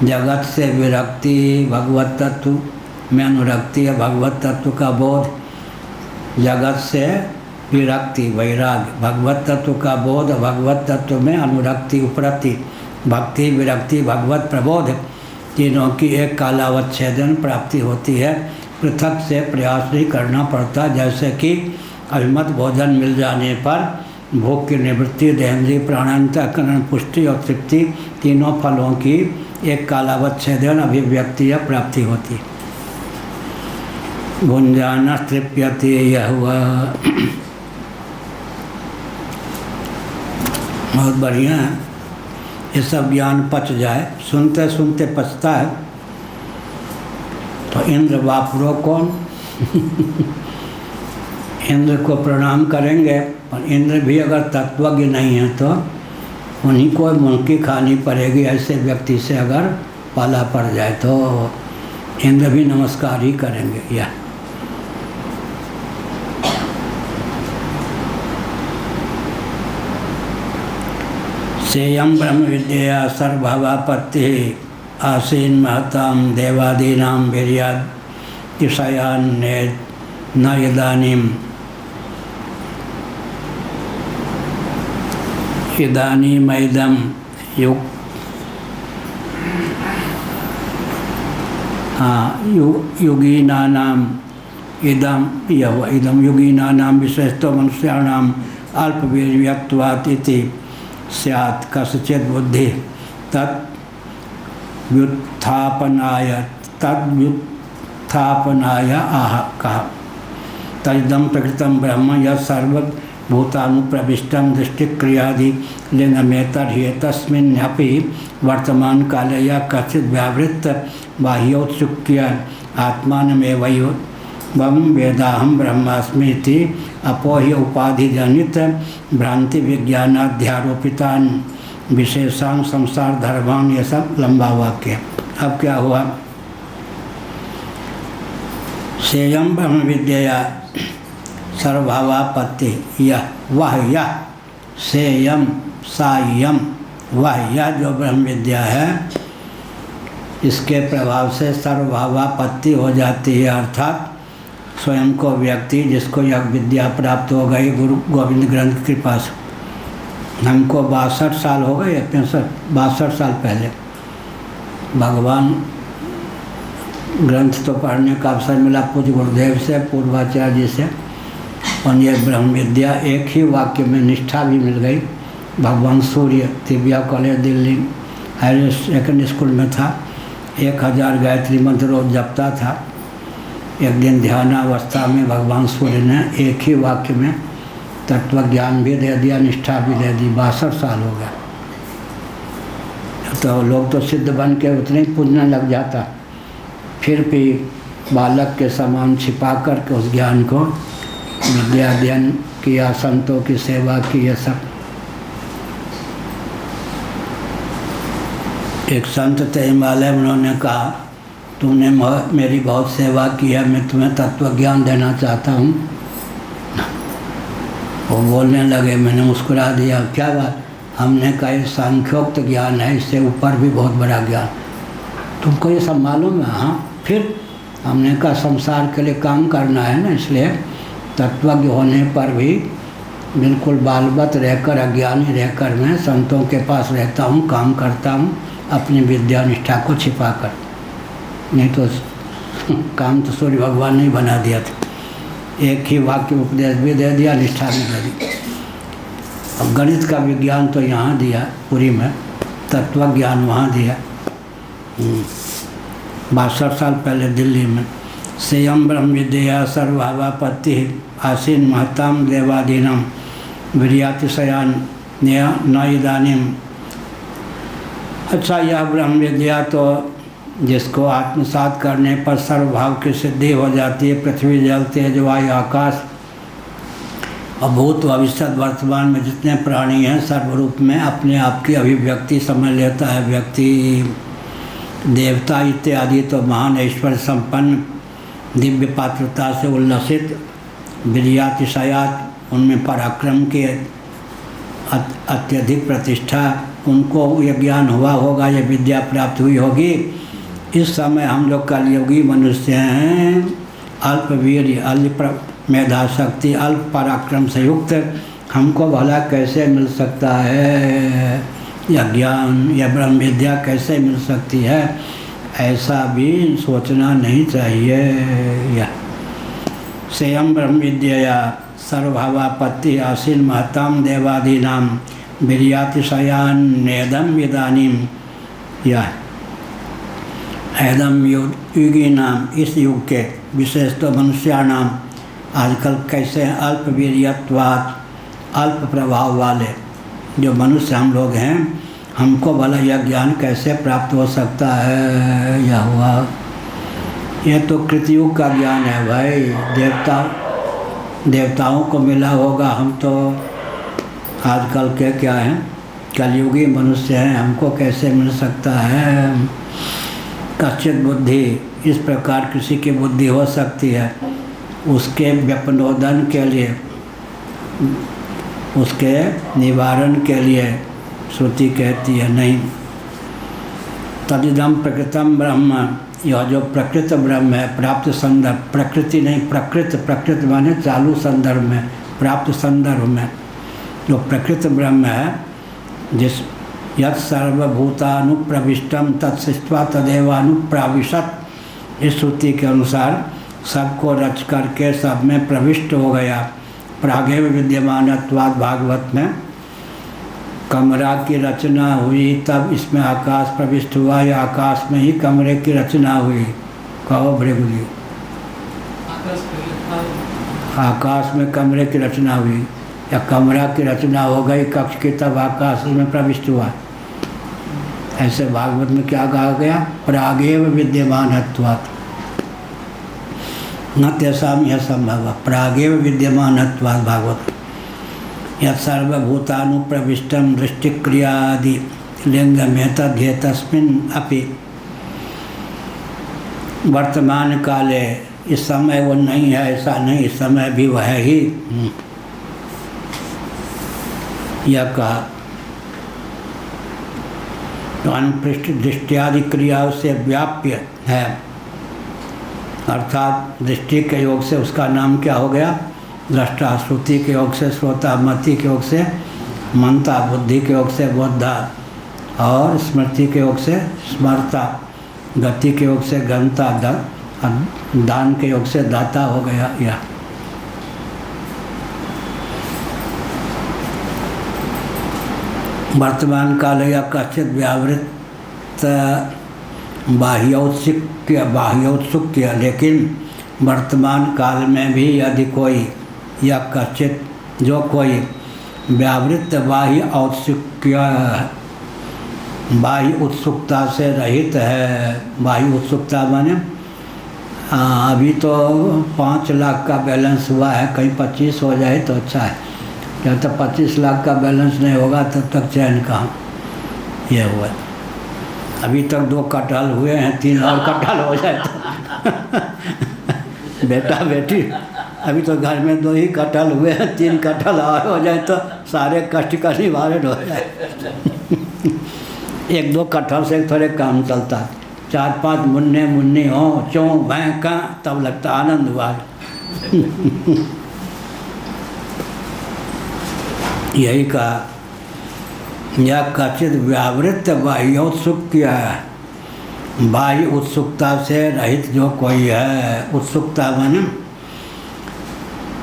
जगत से विरक्ति, भगवत तत्व में अनुरक्ति है, भगवत तत्व का बोध। जगत से विरक्ति वैराग्य, भगवत तत्व का बोध, भगवत तत्व में अनुरक्ति उपरति, भक्ति विरक्ति भगवत प्रबोध, तीनों की एक कालावत 6 दिन प्राप्ति होती है। पृथक से प्रयास नहीं करना पड़ता। जैसे कि अभिमत भोजन मिल जाने पर भूख की निवृत्ति, देहेंद्रिय प्राणांतकरण, पुष्टि और तृप्ति, तीनों फलों की एक कालावत 6 दिन अभिव्यक्ति या प्राप्ति होती। भुंजाना तृप्यते, यह हुआ। बहुत बढ़िया है। ये सब ज्ञान पच जाए, सुनते सुनते पचता है। तो इंद्र वापरो कौन? इंद्र को प्रणाम करेंगे, और इंद्र भी अगर तत्वज्ञ नहीं है तो उन्हीं को मुल्की खानी पड़ेगी। ऐसे व्यक्ति से अगर पाला पड़ जाए तो इंद्र भी नमस्कार ही करेंगे। यह सेयं ब्रह्म विद्या सर्वभावापत्ति आसीन महतां देवादीनां वीर्यात् तिषयान् न इदानीम् इदानीमैदं युगीनानाम् इदं युगीनानां विशेषतो मनुष्याणाम् अल्पवीर्यत्वात् इति स्यात् कस्यचित् बुद्धि तद्व्युत्थापनाय आह कहा। तदिदं प्रकृतं ब्रह्म यत् सर्वभूतानुप्रविष्टं दृष्टिक्रियादि लिंगमेतर्हि तस्मिन्नपि वर्तमान काले या कथित व्यावृत्त बाह्योत्सुक्य आत्मानमेवं वेदाहं ब्रह्मास्मि इति अपोह्य उपाधिजनित भ्रांति विज्ञानाध्यारोपितान् विशेषां संसार धर्मान्, ये सब लंबा वाक्य। अब क्या हुआ? सेयं ब्रह्म विद्या सर्वभावापत्ति, यह सेयम सायम, यह जो ब्रह्म विद्या है इसके प्रभाव से सर्वभावापत्ति हो जाती है। अर्थात स्वयं को व्यक्ति जिसको यह विद्या प्राप्त हो गई गुरु गोविंद ग्रंथ की कृपा से, हमको 62 साल हो गए, 62 साल पहले भगवान ग्रंथ तो पढ़ने का अवसर मिला पूज्य गुरुदेव से, पूर्वाचार्य जी से, और ये ब्रह्म विद्या एक ही वाक्य में निष्ठा भी मिल गई। भगवान Surya Divya college Delhi higher secondary school में था। 1000 गायत्री मंत्र रोज जपता था। एक दिन ध्यानावस्था में भगवान सूर्य ने एक ही वाक्य में तत्व ज्ञान भी दे दिया, निष्ठा भी दे दी। 62 साल हो गया। तो लोग तो सिद्ध बन के उतने ही पूजने लग जाता, फिर भी बालक के समान छिपा कर के उस ज्ञान को विद्या अध्ययन किया, संतों की सेवा की। ये सब एक संत थे हिमालय, उन्होंने कहा तुमने मेरी बहुत सेवा की है, मैं तुम्हें तत्व ज्ञान देना चाहता हूँ। वो बोलने लगे, मैंने मुस्कुरा दिया, क्या बात? हमने कहा ये सांख्योक्त ज्ञान है, इससे ऊपर भी बहुत बड़ा ज्ञान, तुमको ये सब मालूम है? हाँ। फिर हमने कहा संसार के लिए काम करना है ना, इसलिए तत्वज्ञ होने पर भी बिल्कुल बालवत रहकर, अज्ञानी रहकर मैं संतों के पास रहता हूँ, काम करता हूँ, अपनी विद्या निष्ठा को छिपा कर। नहीं तो काम तो सूर्य भगवान ने ही बना दिया था। एक ही वाक्य उपदेश भी दे दिया, निष्ठा भी दे दी। अब गणित का विज्ञान तो यहाँ दिया पुरी में, तत्व ज्ञान वहाँ दिया। 62 साल पहले दिल्ली में। सेयम ब्रह्म विद्या सर्वभावापत्ति आसीन महताम देवादीनम वीर्यातिशयान न इदानीम। अच्छा, यह ब्रह्म विद्या तो जिसको आत्मसात करने पर सर्वभाव की सिद्धि हो जाती है। पृथ्वी जल तेज वायु आकाश और भूत भविष्य वर्तमान में जितने प्राणी हैं सर्वरूप में अपने आप की अभिव्यक्ति समझ लेता है व्यक्ति। देवता इत्यादि तो महान ऐश्वर्य संपन्न दिव्य पात्रता से उल्लसित वीर्यातिशयात, उनमें पराक्रम के अत्यधिक प्रतिष्ठा, उनको ये ज्ञान हुआ होगा, ये विद्या प्राप्त हुई होगी। इस समय हम लोग कलयुगी मनुष्य हैं, अल्पवीर, अल्प मेधा शक्ति, अल्प पराक्रम से युक्त, हमको भला कैसे मिल सकता है यह ज्ञान, यह ब्रह्म विद्या कैसे मिल सकती है? ऐसा भी सोचना नहीं चाहिए। यह सेयम ब्रह्म विद्या सर्वभावापत्ति आसीन महताम देवादीनाम वीर्यातिशयान नेदम इदानीम। यह एदम युगी नाम, इस युग के विशेष तो मनुष्याणाम आजकल कैसे अल्प वीर्यत्वात्, अल्प प्रभाव वाले जो मनुष्य हम लोग हैं, हमको भला यह ज्ञान कैसे प्राप्त हो सकता है? यह हुआ, यह तो कृतयुग का ज्ञान है भाई। देवताओं को मिला होगा, हम तो आजकल के क्या हैं, कलयुगी मनुष्य हैं, हमको कैसे मिल सकता है? कच्चित बुद्धि, इस प्रकार किसी की बुद्धि हो सकती है, उसके व्यपनोदन के लिए, उसके निवारण के लिए श्रुति कहती है नहीं। तदिदम प्रकृतम ब्रह्म, यह जो प्रकृत ब्रह्म है, प्राप्त संदर्भ, प्रकृति नहीं प्रकृत, प्रकृत माने चालू संदर्भ में, प्राप्त संदर्भ में जो प्रकृत ब्रह्म है, जिस यत् सर्वभूतानुप्रविष्टम तत्सृष्ट्वा तदेवानुप्राविशत, इस श्रुति के अनुसार सबको रच करके सब में प्रविष्ट हो गया। प्रागेव विद्यमानत्वात्, भागवत में कमरा की रचना हुई तब इसमें आकाश प्रविष्ट हुआ, या आकाश में ही कमरे की रचना हुई? कहो भृगु जी। आकाश में कमरे की रचना हुई, या कमरा की रचना हो गई कक्ष की तब आकाश में प्रविष्ट हुआ? ऐसे भागवत में क्या कहा गया? प्रागेव विद्यमानत्वात् न तेषां यह संभव, प्रागेव विद्यमानत्वात् भागवत। यत् सर्वभूतानुप्रविष्टं दृष्टिक्रियादि लिंगमेतद्येतस्मिन् अपि। वर्तमान काले, इस समय वो नहीं है ऐसा नहीं, इस समय भी वह है ही। यह कहा तो अनुपृष्ट दृष्टियादि क्रियाओं से व्याप्य है, अर्थात दृष्टि के योग से उसका नाम क्या हो गया? दृष्टा, श्रुति के योग से श्रोता, मति के योग से मनता, बुद्धि के योग से बोधा, और स्मृति के योग से स्मरता, गति के योग से गंता, दान के योग से दाता हो गया। यह वर्तमान काल या कश्चित व्यावृत बाह्योत्सुक्य, लेकिन वर्तमान काल में भी यदि कोई या कश्चित जो कोई व्यावृत बाह्य औत्सुक्य, बाह्य उत्सुकता से रहित है। बाह्य उत्सुकता माने अभी तो 5 लाख का बैलेंस हुआ है, कहीं 25 हो जाए तो अच्छा है। जब तक 25 लाख का बैलेंस नहीं होगा तब तक चैन कहाँ। ये हुआ अभी तक 2 कटहल हुए हैं, 3 और कटहल हो जाए तो बेटा बेटी अभी तो घर में 2 ही कटहल हुए हैं, 3 कटहल और हो जाए तो सारे कष्ट का निवारण हो जाए। 1-2 कटहल से थोड़े काम चलता है, 4-5 मुन्ने हो चों भैं का तब लगता आनंद हुआ। यही कहा या कचित व्यावृत बाह्योत्सुक्य, बाह्य उत्सुकता से रहित जो कोई है। उत्सुकता माने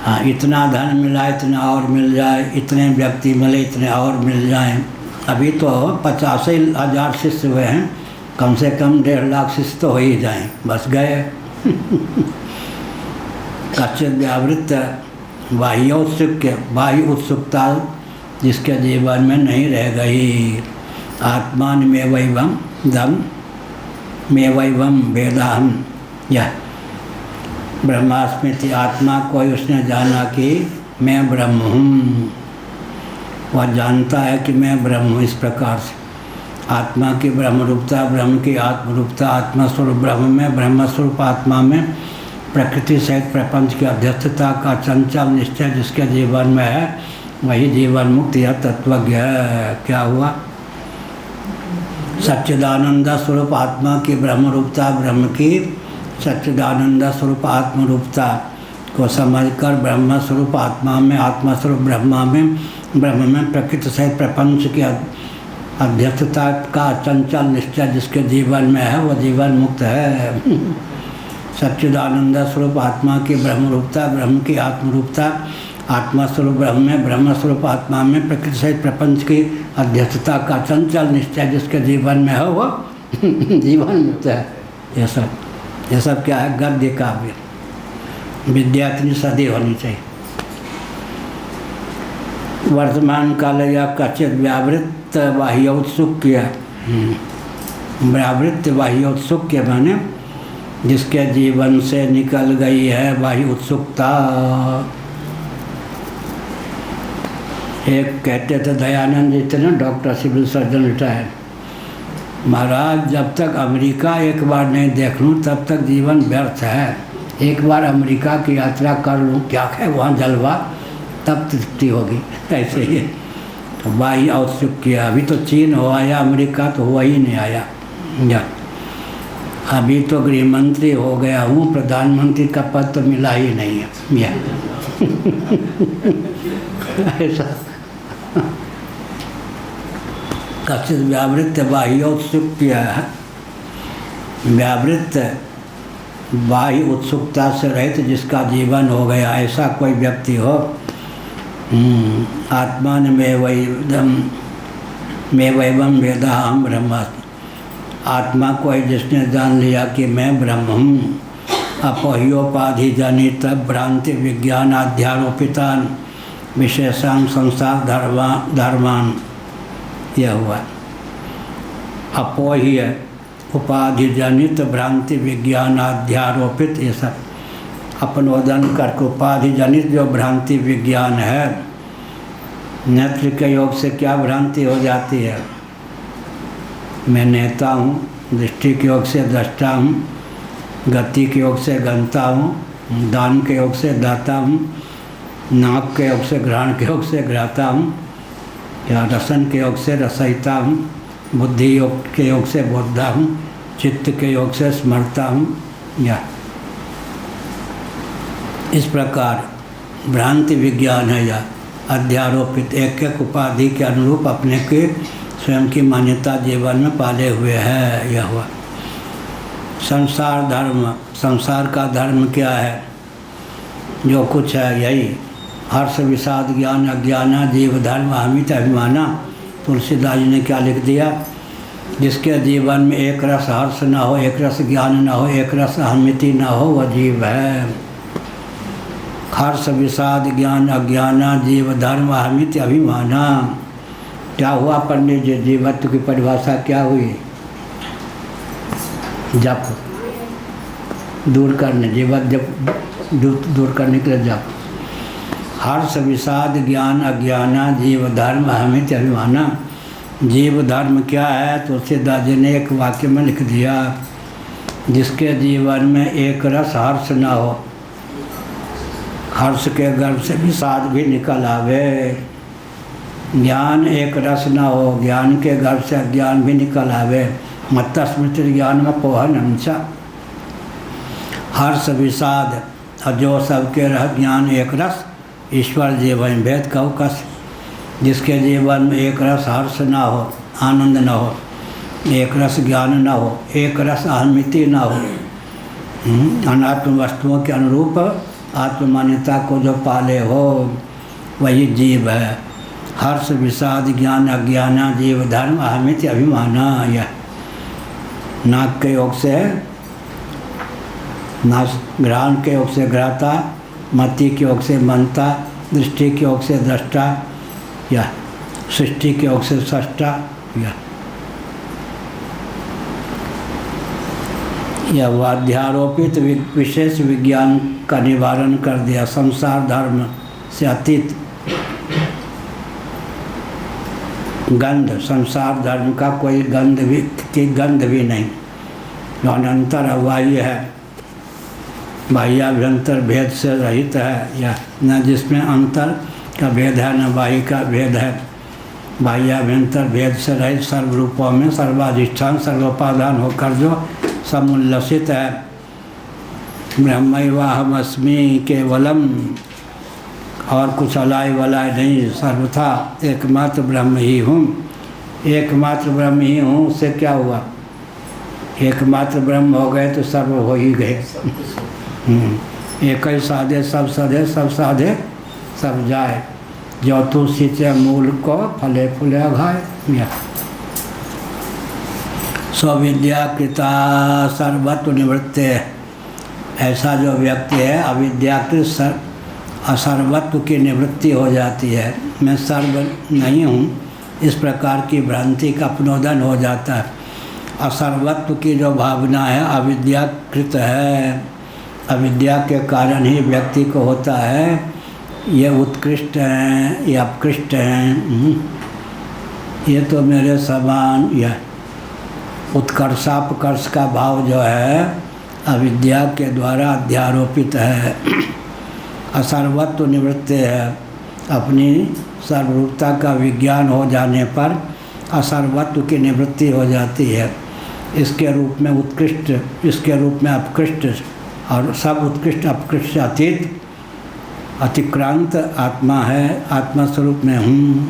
हाँ इतना धन मिला इतना और मिल जाए, इतने व्यक्ति मिले इतने और मिल जाएं। अभी तो 85,000 शिष्य हुए हैं, कम से कम 1.5 लाख शिष्य तो हो ही जाएं, बस गए। कच्चे व्यावृत बाह्योत्सुक्य, बाह्य उत्सुकता जिसके जीवन में नहीं रह गई। आत्मान में वैवम दम में वैवम वेदाहम, यह ब्रह्मास्मृति आत्मा को उसने जाना कि मैं ब्रह्म हूँ। वह जानता है कि मैं ब्रह्म हूँ। इस प्रकार से आत्मा की ब्रह्म रूपता, ब्रह्म की आत्म रूपता, आत्मा स्वरूप ब्रह्म में, ब्रह्म स्वरूप आत्मा में प्रकृति सहित प्रपंच की अध्यक्षता का चंचल निश्चय जिसके जीवन में है वही जीवन मुक्त या तत्वज्ञ है। क्या हुआ? सच्चिदानंद स्वरूप आत्मा की ब्रह्म रूपता, ब्रह्म की सच्चिदानंद स्वरूप आत्म रूपता को समझकर ब्रह्म स्वरूप आत्मा में, आत्मा स्वरूप ब्रह्म में प्रकृति सहित प्रपंच की अध्यक्षता का चंचल निश्चय जिसके जीवन में है वह जीवन मुक्त है। सच्चिदानंद स्वरूप आत्मा की ब्रह्म रूपता, ब्रह्म की आत्म रूपता, आत्मा स्वरूप ब्रह्म में, ब्रह्म स्वरूप आत्मा में प्रकृति सहित प्रपंच की अध्यक्षता का चंचल निश्चय जिसके जीवन में है वह जीवन मुक्त है। ये सब क्या है? गद्य काव्य। विद्या इतनी सदी होनी चाहिए। वर्तमान काल या कचित व्यावृत्त बाह्योत्सुक्य, व्यावृत्त बाह्योत्सुक्य माने जिसके जीवन से निकल गई है बाह्य उत्सुकता। एक कहते थे दयानंद जी थे ना, डॉक्टर सिविल सर्जन रिटायर, महाराज जब तक अमेरिका एक बार नहीं देख लूँ तब तक जीवन व्यर्थ है। एक बार अमेरिका की यात्रा कर लूँ, क्या है वहाँ जलवा, तब तृप्ति होगी। ऐसे ही तो बाह्य औत्सुक्य। अभी तो चीन हो आया, अमेरिका तो हुआ ही नहीं आया। या अभी तो गृह मंत्री हो गया हूँ, प्रधानमंत्री का पद तो मिला ही नहीं है। या ऐसा कचित व्यावृत्त बाह्योत्सुक्य, व्यावृत्त बाह्य उत्सुकता से रहित जिसका जीवन हो गया, ऐसा कोई व्यक्ति हो। आत्मान में वैवम वेदाहम ब्रह्मास्मि, आत्मा को जिसने जान लिया कि मैं ब्रह्म हूँ। अपोह्योपाधि जनित भ्रांति विज्ञान अध्यारोपितान विशेषां संसार धर्मान, यह हुआ। अपोह्य उपाधि जनित भ्रांति विज्ञान अध्यारोपित, ये सब अपनोदन करके उपाधि जनित जो भ्रांति विज्ञान है। नेत्र के योग से क्या भ्रांति हो जाती है? मैं नेता हूँ, दृष्टि के योग से दृष्टा हूँ, गति के योग से गंता हूँ, दान के योग से दाता हूँ, नाक के योग से ग्रहण के योग से ग्राता हूँ, या रसन के योग से रसयिता हूँ, बुद्धि योग के योग से बोधा हूँ, चित्त के योग से स्मरता हूँ। या इस प्रकार भ्रांति विज्ञान है या अध्यारोपित, एक एक उपाधि के अनुरूप अपने के स्वयं की मान्यता जीवन में पाले हुए है। यह हुआ संसार धर्म। संसार का धर्म क्या है? जो कुछ है यही हर्ष विषाद ज्ञान अज्ञाना जीव धर्म अमित अभिमाना, तुलसीदास जी ने क्या लिख दिया, जिसके जीवन में एक रस हर्ष न हो, एक रस ज्ञान न हो, एक रस अहमिति न हो, वह जीव है। हर्ष विषाद ज्ञान अज्ञाना जीव धर्म अहमिति अभिमाना। क्या हुआ पंडित जी? जीवत्व की परिभाषा क्या हुई? जप दूर करने, जीवत जप दूर करने के लिए जप। हर्ष विषाद ज्ञान अज्ञाना जीव धर्म अहमिति अभिमाना। जीव धर्म क्या है? तुलसीदास जी ने एक वाक्य में लिख दिया, जिसके जीवन में एक रस हर्ष न हो, हर्ष के गर्भ से विषाद भी निकल आवे। ज्ञान एक रस न हो, ज्ञान के गर्भ से अज्ञान भी निकल आवे। मत्त स्मृति ज्ञान में पोहन अंशा। हर्ष विषाद और जो सबके रह ज्ञान एक रस, ईश्वर जीवन भेद कहु कस। जिसके जीवन में एक रस हर्ष न हो, आनंद न हो, एक रस ज्ञान न हो, एक रस अहमिति न हो, अनात्म वस्तुओं के अनुरूप आत्ममान्यता को जो पाले हो, वही जीव है। हर्ष विषाद ज्ञान अज्ञाना जीव धर्म अहमिति अभिमाना। यह नाक के योग से नाश, घ्राण के योग से घ्राता, मति के योग से मनता, दृष्टि के योग से दृष्टा, या सृष्टि के योग से सृष्टा। यह वाध्यारोपित विशेष विज्ञान का निवारण कर दिया। संसार धर्म से अतीत गंध, संसार धर्म का कोई गंध भी नहीं, जो अनंतर अवाह्य है, बाह्याभ्यंतर भेद से रहित है। या न जिसमें अंतर का भेद है न बाह्य का भेद है, बाह्याभ्यंतर भेद से रहित सर्वरूपों में सर्वाधिष्ठान सर्वोपादान होकर जो समुल्लसित है। ब्रह्मैवाहमस्मि केवलम, और कुछ अलाय वलाय नहीं, सर्वथा एकमात्र ब्रह्म ही हूँ। एकमात्र ब्रह्म ही हूँ, उससे क्या हुआ? एकमात्र ब्रह्म हो गए तो सर्व हो ही गए। एक ही साधे सब सधे, सब साधे सब जाए। जो तू सींचे मूल को फले फूले घाय। स्विद्या कृता सर्वत्व निवृत्ते। ऐसा जो व्यक्ति है अविद्याकृत असर्वत्व की निवृत्ति हो जाती है। मैं सर्व नहीं हूँ, इस प्रकार की भ्रांति का अपनोदन हो जाता है। असर्वत्व की जो भावना है अविद्याकृत है, अविद्या के कारण ही व्यक्ति को होता है ये उत्कृष्ट हैं, ये अपकृष्ट हैं, ये तो मेरे समान। यह उत्कर्षापकर्ष का भाव जो है अविद्या के द्वारा अध्यारोपित है। असर्वत्व निवृत्ति है। अपनी सर्वरूपता का विज्ञान हो जाने पर असर्वत्व की निवृत्ति हो जाती है। इसके रूप में उत्कृष्ट, इसके रूप में अपकृष्ट, और सब उत्कृष्ट अपकृष्ट अतीत अतिक्रांत आत्मा है। आत्मा स्वरूप में हूँ।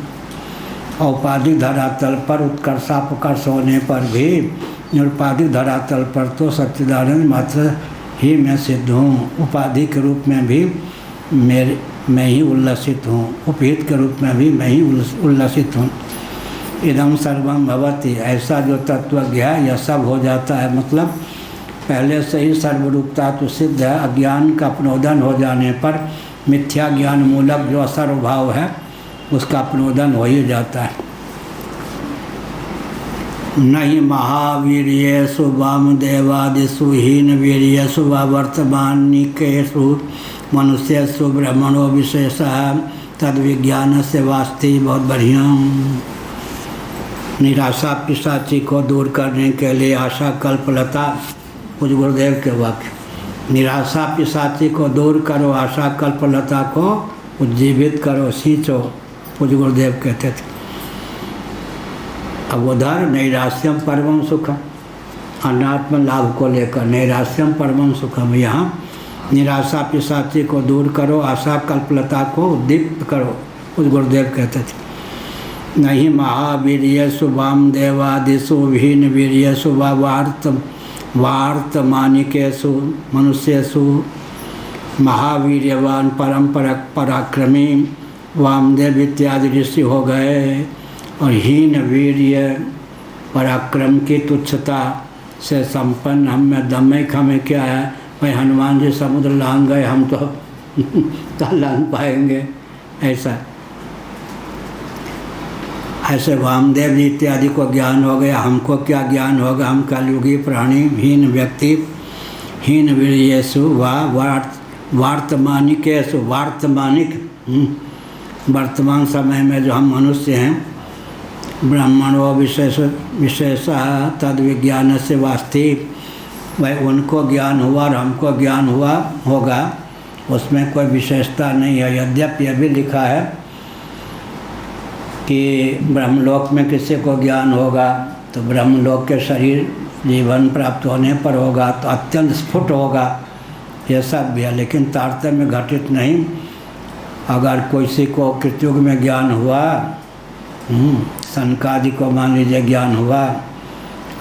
औपाधिक धरातल पर उत्कर्षापकर्ष होने पर भी निरुपाधिक धरातल पर तो सच्चिदानंद मात्र ही मैं सिद्ध हूँ। उपाधि के रूप में भी मैं ही उल्लसित हूँ, उपहित के रूप में भी मैं ही उल्लसित हूँ। इदम सर्वम भवति, ऐसा जो तत्वज्ञ है यह सब हो जाता है। मतलब पहले से ही सर्वरूपता तो सिद्ध है। अज्ञान का अपनोदन हो जाने पर मिथ्या ज्ञान मूलक जो असर्वभाव है उसका अपनोदन हो ही जाता है। नहीं महावीर्येषु वामदेवादिषु हीन वीर्येषु वा वर्तमानिकेषु मनुष्येषु ब्रह्मणो विशेषः तद विज्ञान से वास्ति। बहुत बढ़िया। निराशा पिशाची को दूर करने के लिए आशा कल्पलता, कुछ गुरुदेव के वाक्य। निराशा पिशाची को दूर करो, आशा कल्पलता को उज्जीवित करो, सींचो, कुछ गुरुदेव कहते थे। अब उधर नैराश्यम परमम सुखम, अनात्म लाभ को लेकर नैराश्यम परमम सुखम। यहाँ निराशा पिशाची को दूर करो, आशा कल्पलता को उद्दीप्त करो, कुछ गुरुदेव कहते थे। नहीं महावीर्येषु वामदेवादिषु विहीन वीर्येषु वा वार्तमानिकेषु मनुष्येषु महावीर्यवान परम पराक्रमी वामदेव इत्यादि ऋषि हो गए और हीन वीर्य पराक्रम की तुच्छता से संपन्न, हम में दम हमें क्या है भाई, हनुमान जी समुद्र लांग गए, हम तो कल लांग पाएंगे। ऐसे वामदेव जी इत्यादि को ज्ञान हो गया, हमको क्या ज्ञान होगा? हम कलयुगी प्राणी, हीन व्यक्ति, हीन वीर्येषु वा वार्तमानिकेषु, वार्तमानिक वर्तमान समय में जो हम मनुष्य हैं, ब्राह्मणों विशेष तद विज्ञान से वास्तविक, भाई उनको ज्ञान हुआ और हमको ज्ञान हुआ होगा, उसमें कोई विशेषता नहीं है। यद्यपि यह भी लिखा है कि ब्रह्मलोक में किसी को ज्ञान होगा तो ब्रह्मलोक के शरीर जीवन प्राप्त होने पर होगा, तो अत्यंत स्फुट होगा, यह सब भी है। लेकिन तारतम्य घटित नहीं। अगर किसी को कृतयुग में ज्ञान हुआ, सनकादि को मान लीजिए ज्ञान हुआ,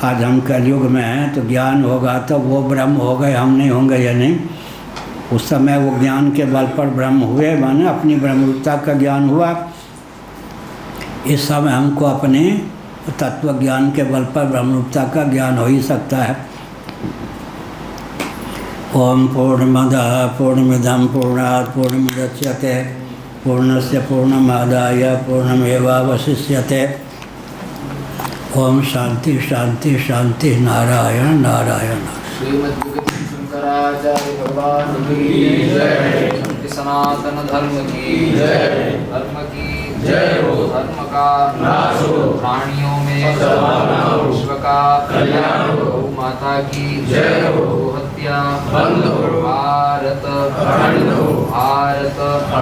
आज हम कलयुग में हैं तो ज्ञान होगा तो वो ब्रह्म हो गए, हम नहीं होंगे या नहीं। उस समय वो ज्ञान के बल पर ब्रह्म हुए, माने अपनी ब्रह्मरूपता का ज्ञान हुआ। इस समय हमको अपने तत्व ज्ञान के बल पर ब्रह्मरूपता का ज्ञान हो ही सकता है। ओम पूर्णमदः पूर्णमिदं पूर्णात् पूर्णमुदच्यते पूर्णस्य पूर्णमादाय पूर्णमेवावशिष्यते। ओम शांति शांति शांति। नारायण नारायण। शंकराचार्य भगवान की जय। सनातन धर्म की जय। धर्म की जय हो। धर्म का नाश हो। प्राणियों में विश्व का कल्याण हो। गौ माता की जय हो। हत्या बंद हो। भारत